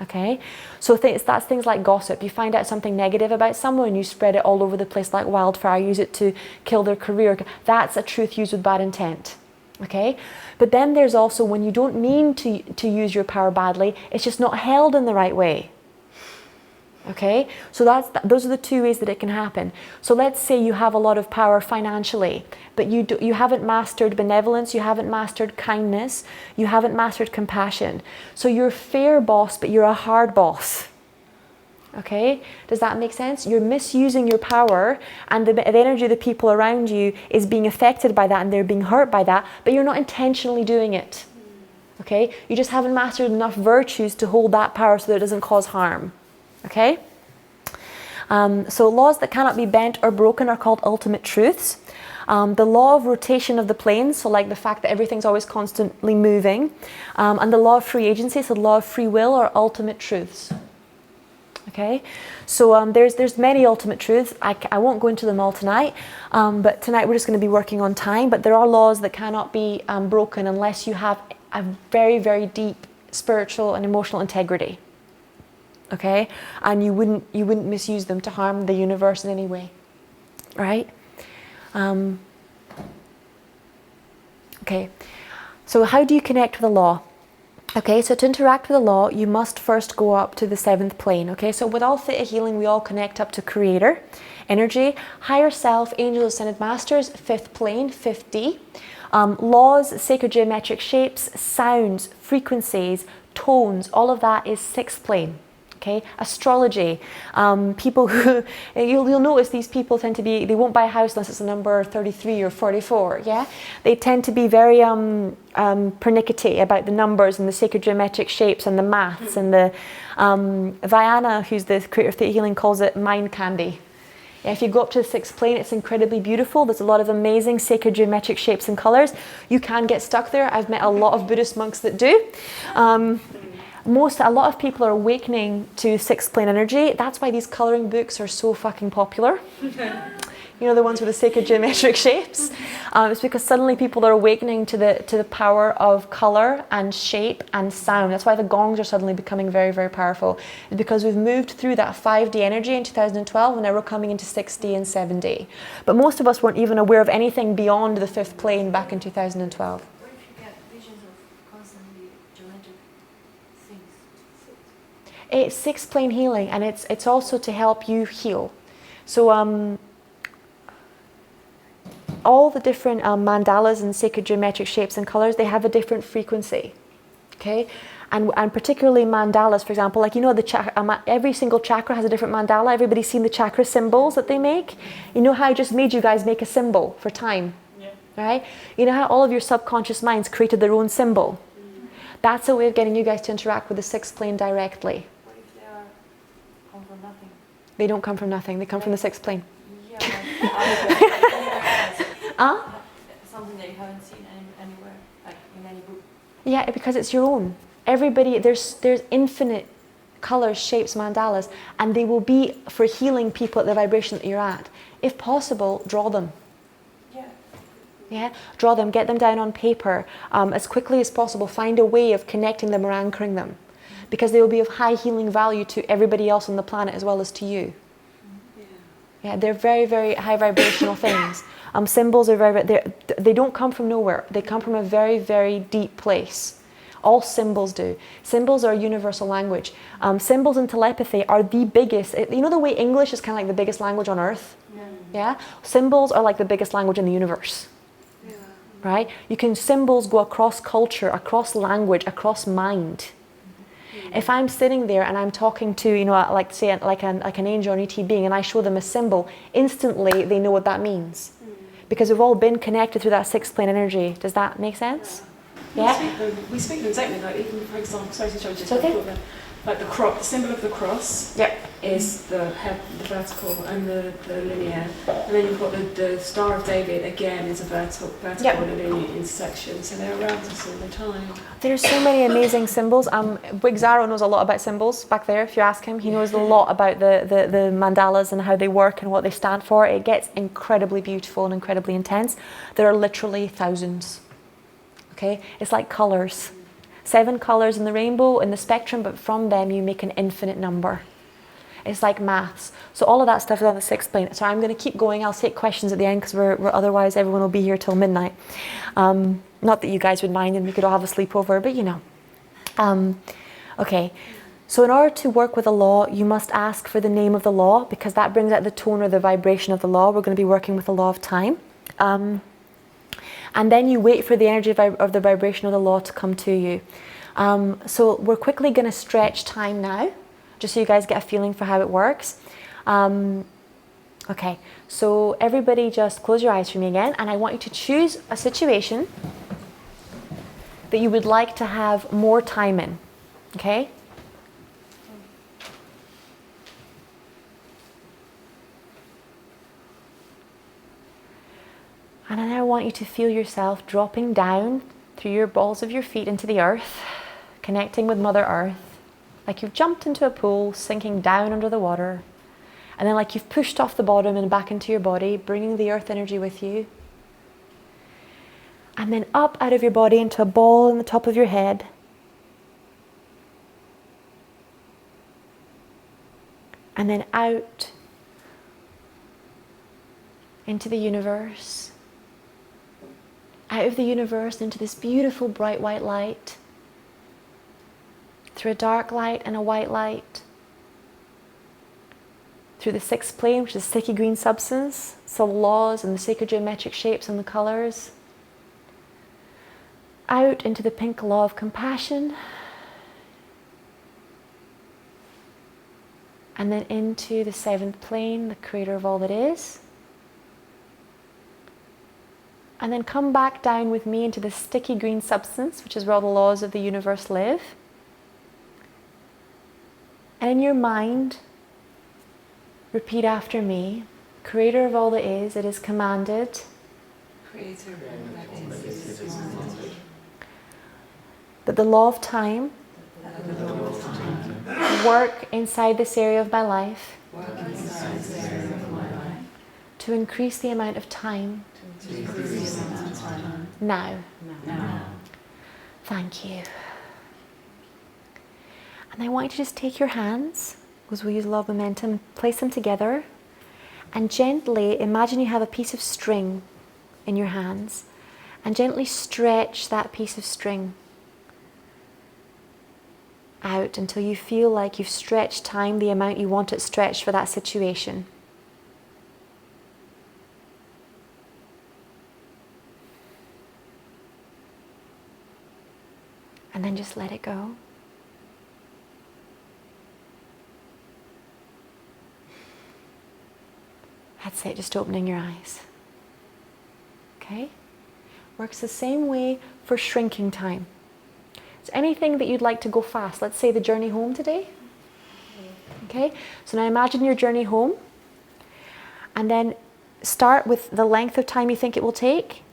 Okay, so that's things like gossip. You find out something negative about someone and you spread it all over the place like wildfire, use it to kill their career. That's a truth used with bad intent. Okay, but then there's also when you don't mean to use your power badly, it's just not held in the right way. Okay, so those are the 2 ways that it can happen. So let's say you have a lot of power financially, but you haven't mastered benevolence, you haven't mastered kindness, you haven't mastered compassion. So you're a fair boss, but you're a hard boss. Okay, does that make sense? You're misusing your power, and the energy of the people around you is being affected by that, and they're being hurt by that, but you're not intentionally doing it. Okay, you just haven't mastered enough virtues to hold that power so that it doesn't cause harm. Okay, so laws that cannot be bent or broken are called ultimate truths. The law of rotation of the planes, so like the fact that everything's always constantly moving, and the law of free agency, so the law of free will, are ultimate truths. Okay, so there's many ultimate truths. I won't go into them all tonight, but tonight we're just going to be working on time. But there are laws that cannot be broken unless you have a very, very deep spiritual and emotional integrity. Okay, and you wouldn't misuse them to harm the universe in any way, right? Okay, so how do you connect with the law? Okay, so to interact with the law, you must first go up to the 7th plane. Okay, so with all theta healing, we all connect up to Creator, energy, higher self, angels, ascended masters, 5th plane, 5D. Laws, sacred geometric shapes, sounds, frequencies, tones, all of that is 6th plane. Okay, astrology, people who, you'll notice these people tend to be, they won't buy a house unless it's a number 33 or 44, yeah? They tend to be very pernickety about the numbers and the sacred geometric shapes and the maths and the, Viana, who's the creator of Theta Healing, calls it mind candy. Yeah, if you go up to the 6th plane, it's incredibly beautiful. There's a lot of amazing sacred geometric shapes and colours. You can get stuck there. I've met a lot of Buddhist monks that do. A lot of people are awakening to 6th plane energy. That's why these colouring books are so fucking popular. You know, the ones with the sacred geometric shapes. It's because suddenly people are awakening to the power of colour and shape and sound. That's why the gongs are suddenly becoming very, very powerful. It's because we've moved through that 5D energy in 2012, and now we're coming into 6D and 7D. But most of us weren't even aware of anything beyond the 5th plane back in 2012.
What if you get visions of constantly geometric things?
It's 6th plane healing, and it's also to help you heal. So all the different mandalas and sacred geometric shapes and colours, they have a different frequency. Okay, and particularly mandalas, for example, like, you know, every single chakra has a different mandala. Everybody's seen the chakra symbols that they make. You know how I just made you guys make a symbol for time,
Yeah.
right? You know how all of your subconscious minds created their own symbol. That's a way of getting you guys to interact with the 6th plane directly.
What if they come from nothing?
They don't come from nothing. They come from the 6th plane.
Yeah, but something that you haven't seen anywhere, like in any book.
Yeah, because it's your own. Everybody, there's infinite colours, shapes, mandalas, and they will be for healing people at the vibration that you're at. If possible, draw them.
Yeah.
Yeah, draw them, get them down on paper as quickly as possible. Find a way of connecting them or anchoring them, because they will be of high healing value to everybody else on the planet as well as to you. Yeah, they're very, very high vibrational things. Symbols are they don't come from nowhere. They come from a very, very deep place. All symbols do. Symbols are a universal language. Symbols and telepathy are the biggest. You know the way English is kind of like the biggest language on earth? Yeah? Symbols are like the biggest language in the universe.
Yeah.
Right? Symbols go across culture, across language, across mind. If I'm sitting there and I'm talking to, you know, like say like an angel or an ET being, and I show them a symbol, instantly they know what that means, because we've all been connected through that 6th plane energy. Does that make sense? Yeah.
We speak them, don't we? Like, even for example, sorry to interrupt you.
It's okay.
Like the symbol of the cross.
Yep.
Is the vertical and the linear, and then you've got the Star of David. Again, is a vertical
Yep.
and a linear intersection. So they're around us all the time.
There's so many amazing symbols. Wiggzaro knows a lot about symbols back there. If you ask him, he knows a lot about the mandalas and how they work and what they stand for. It gets incredibly beautiful and incredibly intense. There are literally thousands. Okay, it's like colours. 7 colours in the rainbow, in the spectrum, but from them you make an infinite number. It's like maths. So all of that stuff is on the 6th plane. So I'm going to keep going. I'll take questions at the end because we're otherwise everyone will be here till midnight. Not that you guys would mind and we could all have a sleepover, but you know. Okay. So in order to work with a law, you must ask for the name of the law, because that brings out the tone or the vibration of the law. We're going to be working with the law of time. And then you wait for the energy of the vibration of the law to come to you. So we're quickly going to stretch time now. just so you guys get a feeling for how it works. Okay, so everybody just close your eyes for me again, and I want you to choose a situation that you would like to have more time in, okay? And then I want you to feel yourself dropping down through your balls of your feet into the earth, connecting with Mother Earth, like you've jumped into a pool, sinking down under the water, and then like you've pushed off the bottom and back into your body, bringing the earth energy with you. And then up out of your body into a ball in the top of your head. And then out into the universe. Out of the universe into this beautiful bright white light. Through a dark light and a white light. Through the sixth plane, which is sticky green substance. So the laws and the sacred geometric shapes and the colors. Out into the pink law of compassion. And then into the seventh plane, the creator of all that is. And then come back down with me into the sticky green substance, which is where all the laws of the universe live. And in your mind, repeat after me. Creator of all that is, it is commanded.
Creator of all that is commanded.
That the law of time work inside this area of my life to increase the amount of time now. Thank you. And I want you to just take your hands, because we use law of momentum, place them together, and gently imagine you have a piece of string in your hands, and gently stretch that piece of string out until you feel like you've stretched time the amount you want it stretched for that situation. And then just let it go. That's it, just opening your eyes. Okay? Works the same way for shrinking time. So anything that you'd like to go fast, let's say the journey home today. Okay, so now imagine your journey home, and then start with the length of time you think it will take,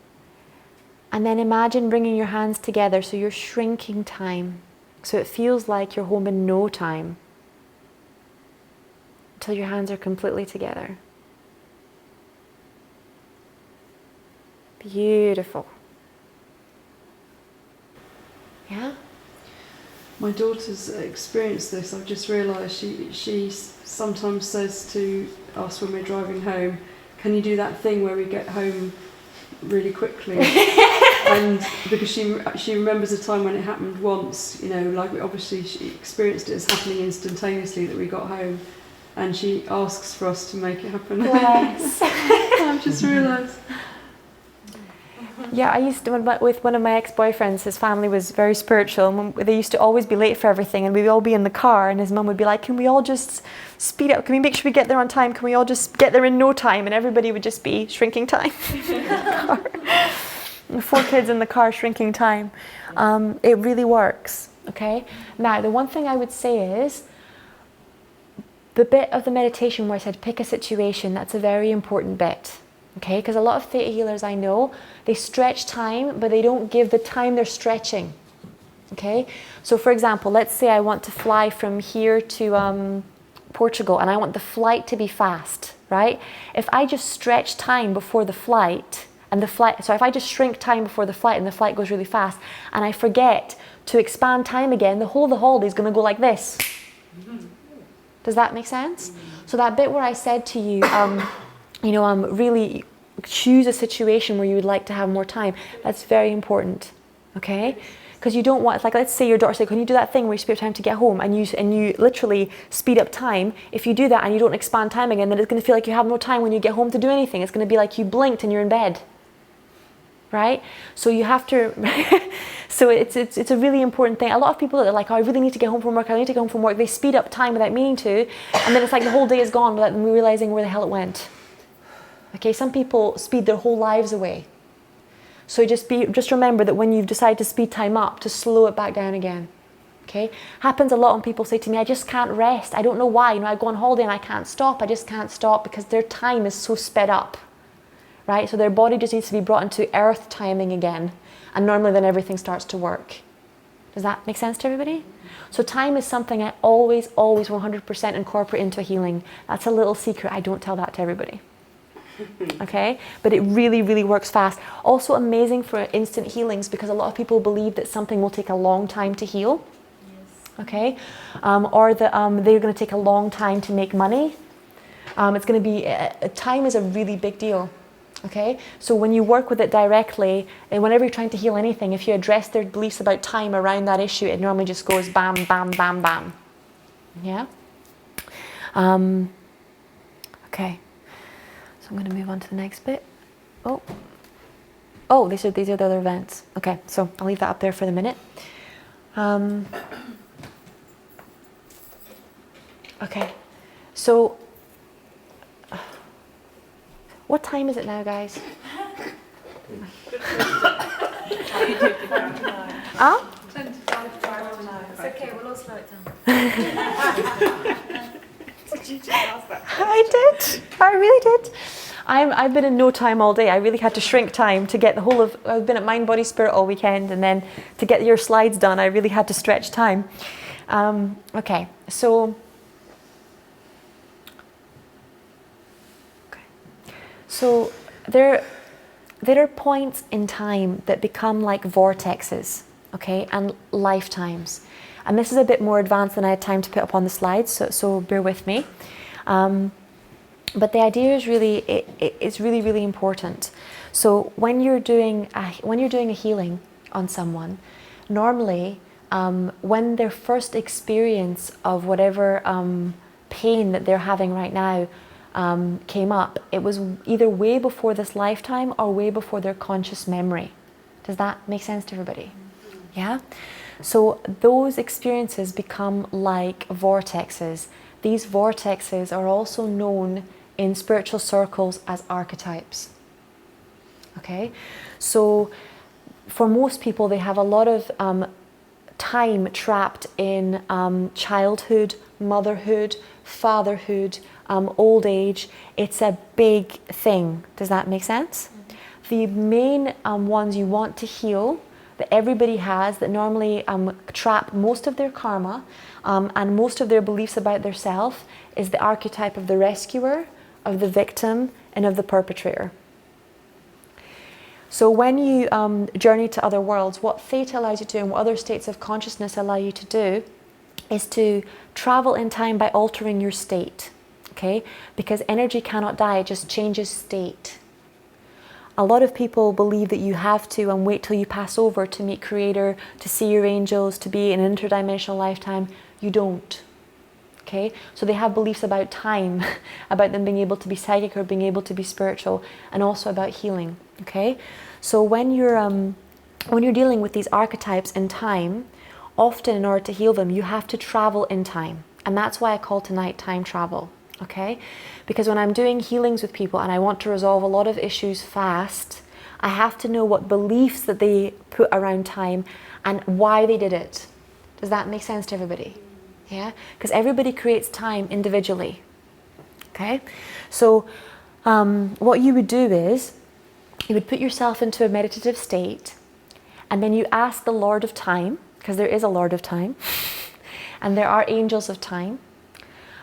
and then imagine bringing your hands together, so you're shrinking time, so it feels like you're home in no time, until your hands are completely together. Beautiful. Yeah?
My daughter's experienced this. I've just realised she sometimes says to us when we're driving home, can you do that thing where we get home really quickly? And because she remembers a time when it happened once, you know, like obviously she experienced it as happening instantaneously that we got home, and she asks for us to make it happen.
Yes.
I've just realised.
Yeah, I used to, with one of my ex-boyfriends, his family was very spiritual, and they used to always be late for everything, and we'd all be in the car, and his mum would be like, can we all just speed up, can we make sure we get there on time, can we all just get there in no time? And everybody would just be shrinking time in the car. 4 kids in the car, shrinking time. It really works, okay? Now, the one thing I would say is, the bit of the meditation where I said pick a situation, that's a very important bit. Okay, because a lot of theta healers I know, they stretch time, but they don't give the time they're stretching. Okay, so for example, let's say I want to fly from here to Portugal, and I want the flight to be fast, right? If I just stretch time before the flight, so if I just shrink time before the flight and the flight goes really fast, and I forget to expand time again, the whole of the holiday is going to go like this. Does that make sense? So that bit where I said to you, really choose a situation where you would like to have more time. That's very important, okay? Because you don't want, like, let's say your daughter said, can you do that thing where you speed up time to get home, and you literally speed up time. If you do that and you don't expand time again, then it's going to feel like you have no time when you get home to do anything. It's going to be like you blinked and you're in bed. right? So you have to, so it's a really important thing. A lot of people that are like, oh, I really need to get home from work, I need to get home from work, they speed up time without meaning to, and then it's like the whole day is gone without them realizing where the hell it went. Okay, some people speed their whole lives away. So just remember that when you've decided to speed time up, to slow it back down again. Okay, happens a lot when people say to me, I just can't rest. I don't know why. You know, I go on holiday and I can't stop. I just can't stop because their time is so sped up, right? So their body just needs to be brought into earth timing again, and normally then everything starts to work. Does that make sense to everybody? So time is something I always 100% incorporate into a healing. That's a little secret. I don't tell that to everybody. Okay, but it really works fast. Also amazing for instant healings because a lot of people believe that something will take a long time to heal. Okay, or that they're going to take a long time to make money. It's going to be, time is a really big deal. Okay, so when you work with it directly, and whenever you're trying to heal anything, if you address their beliefs about time around that issue, it normally just goes bam, bam, bam, bam. Yeah? Okay, so I'm going to move on to the next bit. Oh, these are the other events. Okay, so I'll leave that up there for the minute. Okay, so what time is it now, guys? Huh?
25 to 9.
It's okay, we'll all slow it down.
Did you just ask that?
I did. I really did. I've been in no time all day. I really had to shrink time to get the whole of. I've been at Mind, Body, Spirit all weekend, and then to get your slides done, I really had to stretch time. Okay, so. So there are points in time that become like vortexes, okay, and lifetimes. And this is a bit more advanced than I had time to put up on the slides, so bear with me. But the idea is it's really important. So when you're doing a healing on someone, normally when their first experience of whatever pain that they're having right now came up, it was either way before this lifetime or way before their conscious memory. Does that make sense to everybody? Yeah? So those experiences become like vortexes. These vortexes are also known in spiritual circles as archetypes. Okay? So for most people, they have a lot of time trapped in childhood, motherhood, fatherhood, old age. It's a big thing. Does that make sense? Mm-hmm. The main ones you want to heal that everybody has that normally trap most of their karma and most of their beliefs about their self is the archetype of the rescuer, of the victim, and of the perpetrator. So when you journey to other worlds, what theta allows you to do and what other states of consciousness allow you to do is to travel in time by altering your state. Okay? Because energy cannot die, it just changes state. A lot of people believe that you have to and wait till you pass over to meet Creator, to see your angels, to be in an interdimensional lifetime. You don't. Okay? So they have beliefs about time, about them being able to be psychic or being able to be spiritual, and also about healing. Okay? So when you're dealing with these archetypes in time, often in order to heal them, you have to travel in time. And that's why I call tonight time travel. Okay? Because when I'm doing healings with people and I want to resolve a lot of issues fast, I have to know what beliefs that they put around time and why they did it. Does that make sense to everybody? Yeah? Because everybody creates time individually. Okay? So what you would do is you would put yourself into a meditative state and then you ask the Lord of Time, because there is a Lord of Time, and there are angels of time,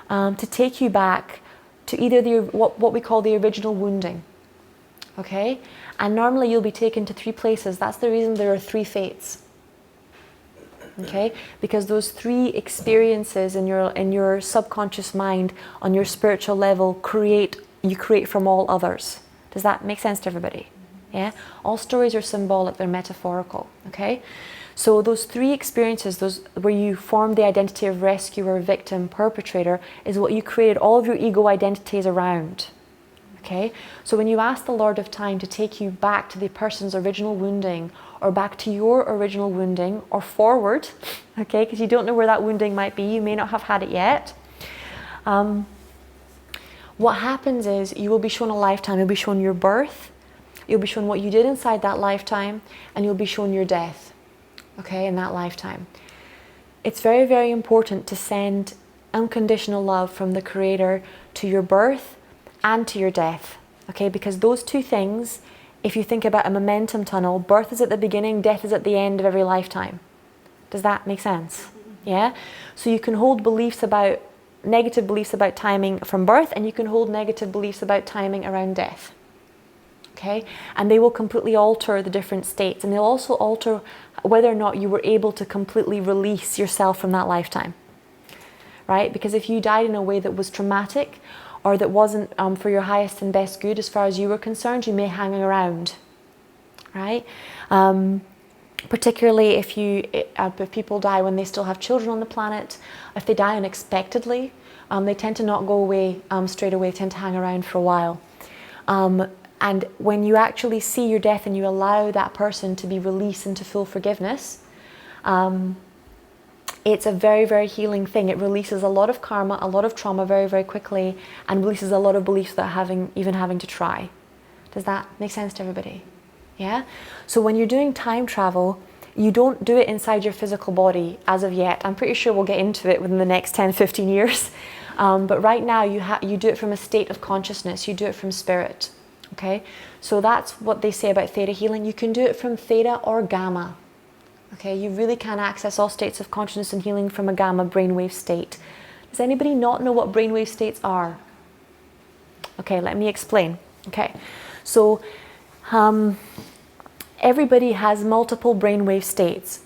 to take you back to either what we call the original wounding. Okay? And normally you'll be taken to 3 places. That's the reason there are 3 fates. Okay? Because those 3 experiences in your subconscious mind on your spiritual level you create from all others. Does that make sense to everybody? Yeah? All stories are symbolic, they're metaphorical. Okay? So those 3 experiences, those where you form the identity of rescuer, victim, perpetrator, is what you created all of your ego identities around. Okay, so when you ask the Lord of Time to take you back to the person's original wounding, or back to your original wounding, or forward, okay, because you don't know where that wounding might be, you may not have had it yet. What happens is you will be shown a lifetime. You'll be shown your birth, you'll be shown what you did inside that lifetime, and you'll be shown your death, okay, in that lifetime. It's very, very important to send unconditional love from the Creator to your birth and to your death, okay, because those two things, if you think about a momentum tunnel, birth is at the beginning, death is at the end of every lifetime. Does that make sense? Yeah? So you can hold negative beliefs about timing from birth, and you can hold negative beliefs about timing around death. Okay? And they will completely alter the different states, and they'll also alter whether or not you were able to completely release yourself from that lifetime. Right? Because if you died in a way that was traumatic, or that wasn't for your highest and best good as far as you were concerned, you may hang around, right? Particularly if people die when they still have children on the planet, if they die unexpectedly, they tend to not go away straight away, they tend to hang around for a while. And when you actually see your death and you allow that person to be released into full forgiveness, it's a very, very healing thing. It releases a lot of karma, a lot of trauma very, very quickly, and releases a lot of beliefs without even having to try. Does that make sense to everybody? Yeah? So when you're doing time travel, you don't do it inside your physical body as of yet. I'm pretty sure we'll get into it within the next 10, 15 years. But right now, you do it from a state of consciousness. You do it from spirit. Okay? So that's what they say about theta healing. You can do it from theta or gamma. Okay, you really can access all states of consciousness and healing from a gamma brainwave state. Does anybody not know what brainwave states are? Okay, let me explain. Okay, so everybody has multiple brainwave states,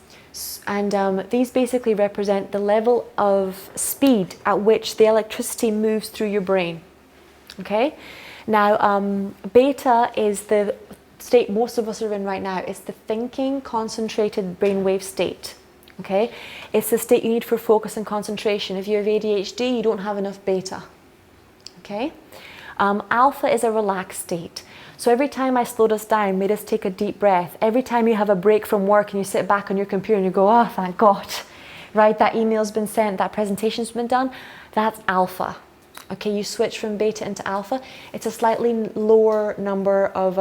and these basically represent the level of speed at which the electricity moves through your brain. Okay, now beta is the state most of us are in right now. It's the thinking, concentrated brainwave state. Okay, it's the state you need for focus and concentration. If you have ADHD, you don't have enough beta. Okay, alpha is a relaxed state. So every time I slowed us down, made us take a deep breath, every time you have a break from work and you sit back on your computer and you go, oh, thank God, right? That email's been sent, that presentation's been done. That's alpha. Okay, you switch from beta into alpha. It's a slightly lower number of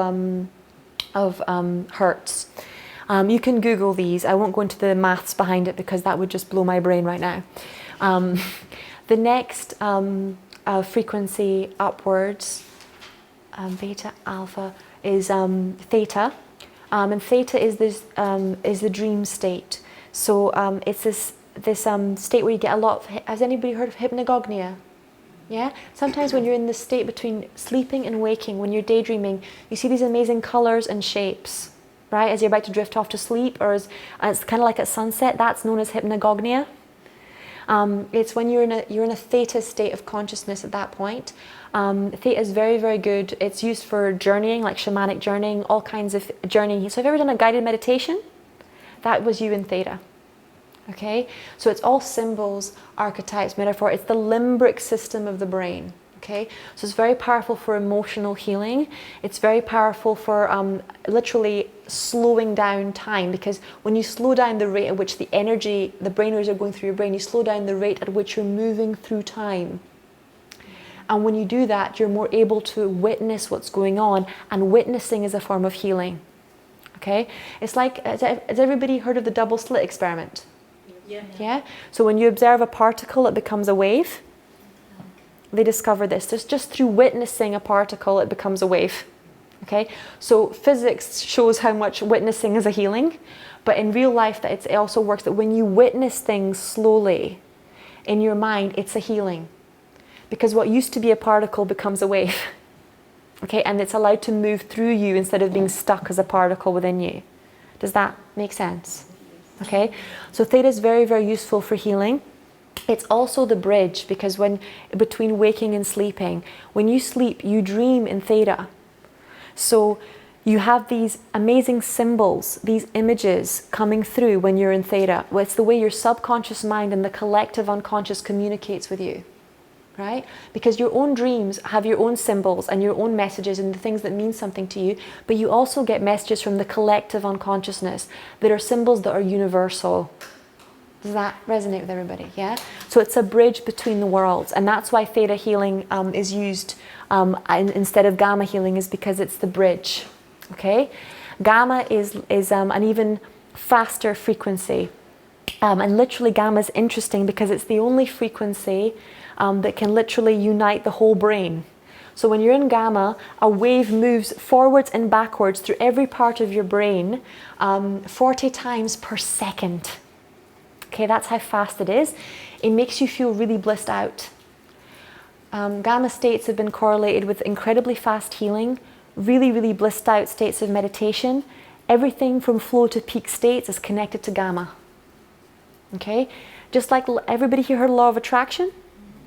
hertz. You can Google these. I won't go into the maths behind it because that would just blow my brain right now. The next frequency upwards, beta, alpha, is theta, and theta is the dream state. So it's this state where you get a lot of. Has anybody heard of hypnagogia? Yeah? Sometimes when you're in this state between sleeping and waking, when you're daydreaming, you see these amazing colors and shapes, right? As you're about to drift off to sleep, or as it's kind of like at sunset. That's known as hypnagogia. It's when you're in a theta state of consciousness at that point. Theta is very, very good. It's used for journeying, like shamanic journeying, all kinds of journeying. So have you ever done a guided meditation? That was you in theta. Okay, so it's all symbols, archetypes, metaphor. It's the limbic system of the brain. Okay, so it's very powerful for emotional healing. It's very powerful for literally slowing down time, because when you slow down the rate at which the energy, the brainwaves are going through your brain, you slow down the rate at which you're moving through time. And when you do that, you're more able to witness what's going on, and witnessing is a form of healing. Okay, it's like, has everybody heard of the double slit experiment? Yeah. So when you observe a particle, it becomes a wave. They discovered this. Just through witnessing a particle, it becomes a wave. Okay. So physics shows how much witnessing is a healing, but in real life, that it also works that when you witness things slowly in your mind, it's a healing, because what used to be a particle becomes a wave. Okay, and it's allowed to move through you instead of being stuck as a particle within you. Does that make sense? Okay, so theta is very, very useful for healing. It's also the bridge, because when between waking and sleeping, when you sleep, you dream in theta. So you have these amazing symbols, these images coming through when you're in theta. Well, it's the way your subconscious mind and the collective unconscious communicates with you. right? Because your own dreams have your own symbols and your own messages and the things that mean something to you, but you also get messages from the collective unconsciousness that are symbols that are universal. Does that resonate with everybody? Yeah? So it's a bridge between the worlds, and that's why theta healing is used instead of gamma healing, is because it's the bridge. Okay? Gamma is an even faster frequency. And literally gamma is interesting because it's the only frequency that can literally unite the whole brain. So when you're in gamma, a wave moves forwards and backwards through every part of your brain 40 times per second. Okay, that's how fast it is. It makes you feel really blissed out. Gamma states have been correlated with incredibly fast healing, really, really blissed out states of meditation. Everything from flow to peak states is connected to gamma. Okay, just like everybody here heard law of attraction,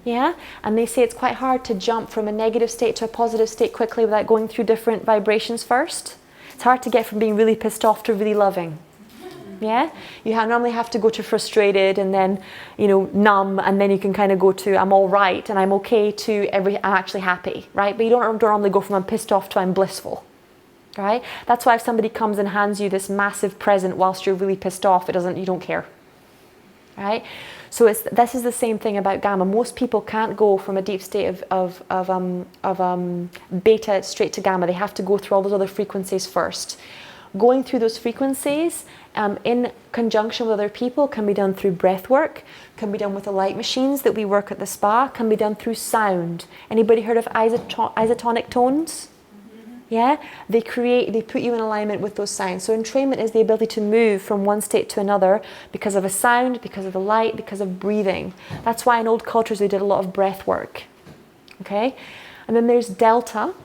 yeah, and they say it's quite hard to jump from a negative state to a positive state quickly without going through different vibrations first. It's hard to get from being really pissed off to really loving. Yeah, you normally have to go to frustrated and then, numb, and then you can kind of go to I'm all right and I'm okay to I'm actually happy, right? But you don't normally go from I'm pissed off to I'm blissful. Right? That's why if somebody comes and hands you this massive present whilst you're really pissed off, you don't care. Right? So this is the same thing about gamma. Most people can't go from a deep state of beta straight to gamma. They have to go through all those other frequencies first. Going through those frequencies in conjunction with other people can be done through breath work, can be done with the light machines that we work at the spa, can be done through sound. Anybody heard of isotonic tones? Yeah, they put you in alignment with those sounds. So entrainment is the ability to move from one state to another because of a sound, because of the light, because of breathing. That's why in old cultures they did a lot of breath work. Okay, and then there's delta.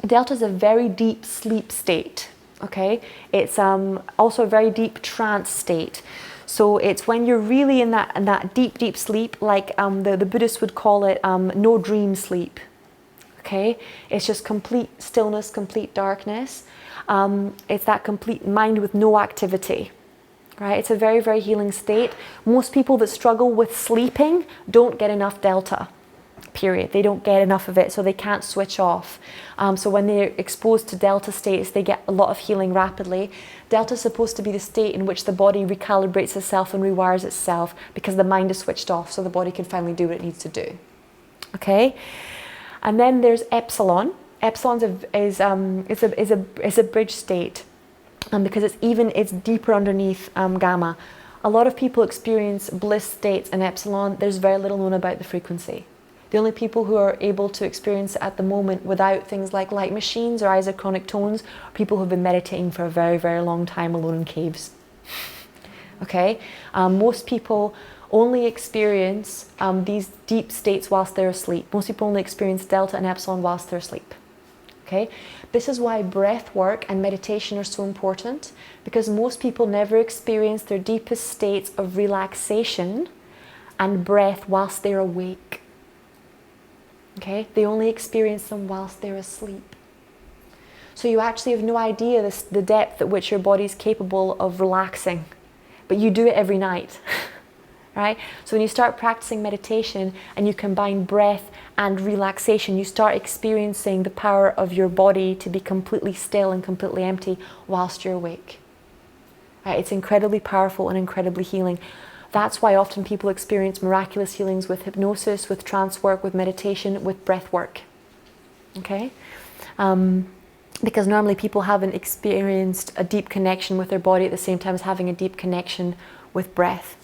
Delta is a very deep sleep state. Okay, it's also a very deep trance state. So it's when you're really in that deep sleep, like the Buddhists would call it no dream sleep. Okay, it's just complete stillness, complete darkness. It's that complete mind with no activity, right? It's a very, very healing state. Most people that struggle with sleeping don't get enough delta, period. They don't get enough of it, so they can't switch off. So when they're exposed to delta states, they get a lot of healing rapidly. Delta is supposed to be the state in which the body recalibrates itself and rewires itself because the mind is switched off, so the body can finally do what it needs to do. Okay? And then there's epsilon. Epsilon is a bridge state because it's deeper underneath gamma. A lot of people experience bliss states in epsilon. There's very little known about the frequency. The only people who are able to experience it at the moment without things like light machines or isochronic tones are people who have been meditating for a very, very long time alone in caves. Okay? Most people only experience these deep states whilst they're asleep. Most people only experience delta and epsilon whilst they're asleep. Okay? This is why breath work and meditation are so important, because most people never experience their deepest states of relaxation and breath whilst they're awake. Okay? They only experience them whilst they're asleep. So you actually have no idea the depth at which your body is capable of relaxing, but you do it every night. Right? So when you start practicing meditation and you combine breath and relaxation, you start experiencing the power of your body to be completely still and completely empty whilst you're awake. Right? It's incredibly powerful and incredibly healing. That's why often people experience miraculous healings with hypnosis, with trance work, with meditation, with breath work. Okay? Because normally people haven't experienced a deep connection with their body at the same time as having a deep connection with breath.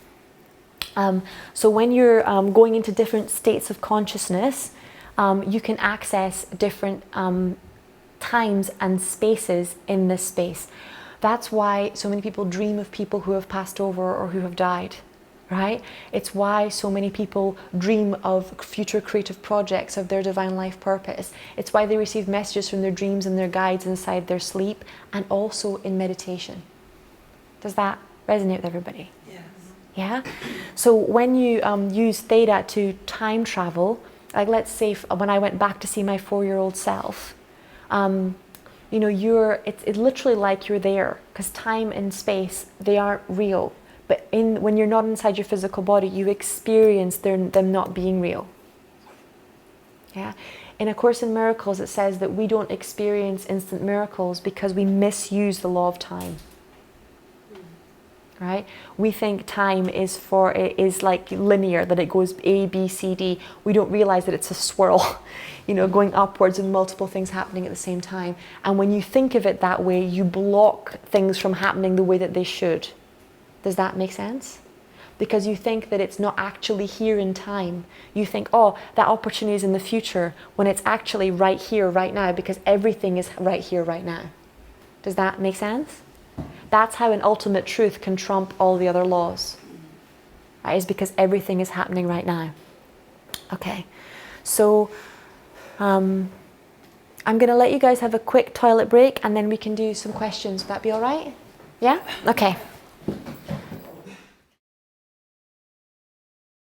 So when you're going into different states of consciousness, you can access different times and spaces in this space. That's why so many people dream of people who have passed over or who have died, right? It's why so many people dream of future creative projects, of their divine life purpose. It's why they receive messages from their dreams and their guides inside their sleep and also in meditation. Does that resonate with everybody? Yeah? So when you use theta to time travel, like let's say when I went back to see my 4-year-old self, it's literally like you're there, because time and space, they aren't real. But when you're not inside your physical body, you experience them not being real. Yeah. In A Course in Miracles, it says that we don't experience instant miracles because we misuse the law of time. Right? We think time is like linear, that it goes A, B, C, D. We don't realize that it's a swirl, going upwards and multiple things happening at the same time. And when you think of it that way, you block things from happening the way that they should. Does that make sense? Because you think that it's not actually here in time. You think, oh, that opportunity is in the future, when it's actually right here, right now, because everything is right here, right now. Does that make sense? That's how an ultimate truth can trump all the other laws. Right? Is because everything is happening right now. Okay, so I'm going to let you guys have a quick toilet break and then we can do some questions. Would that be all right? Yeah? Okay.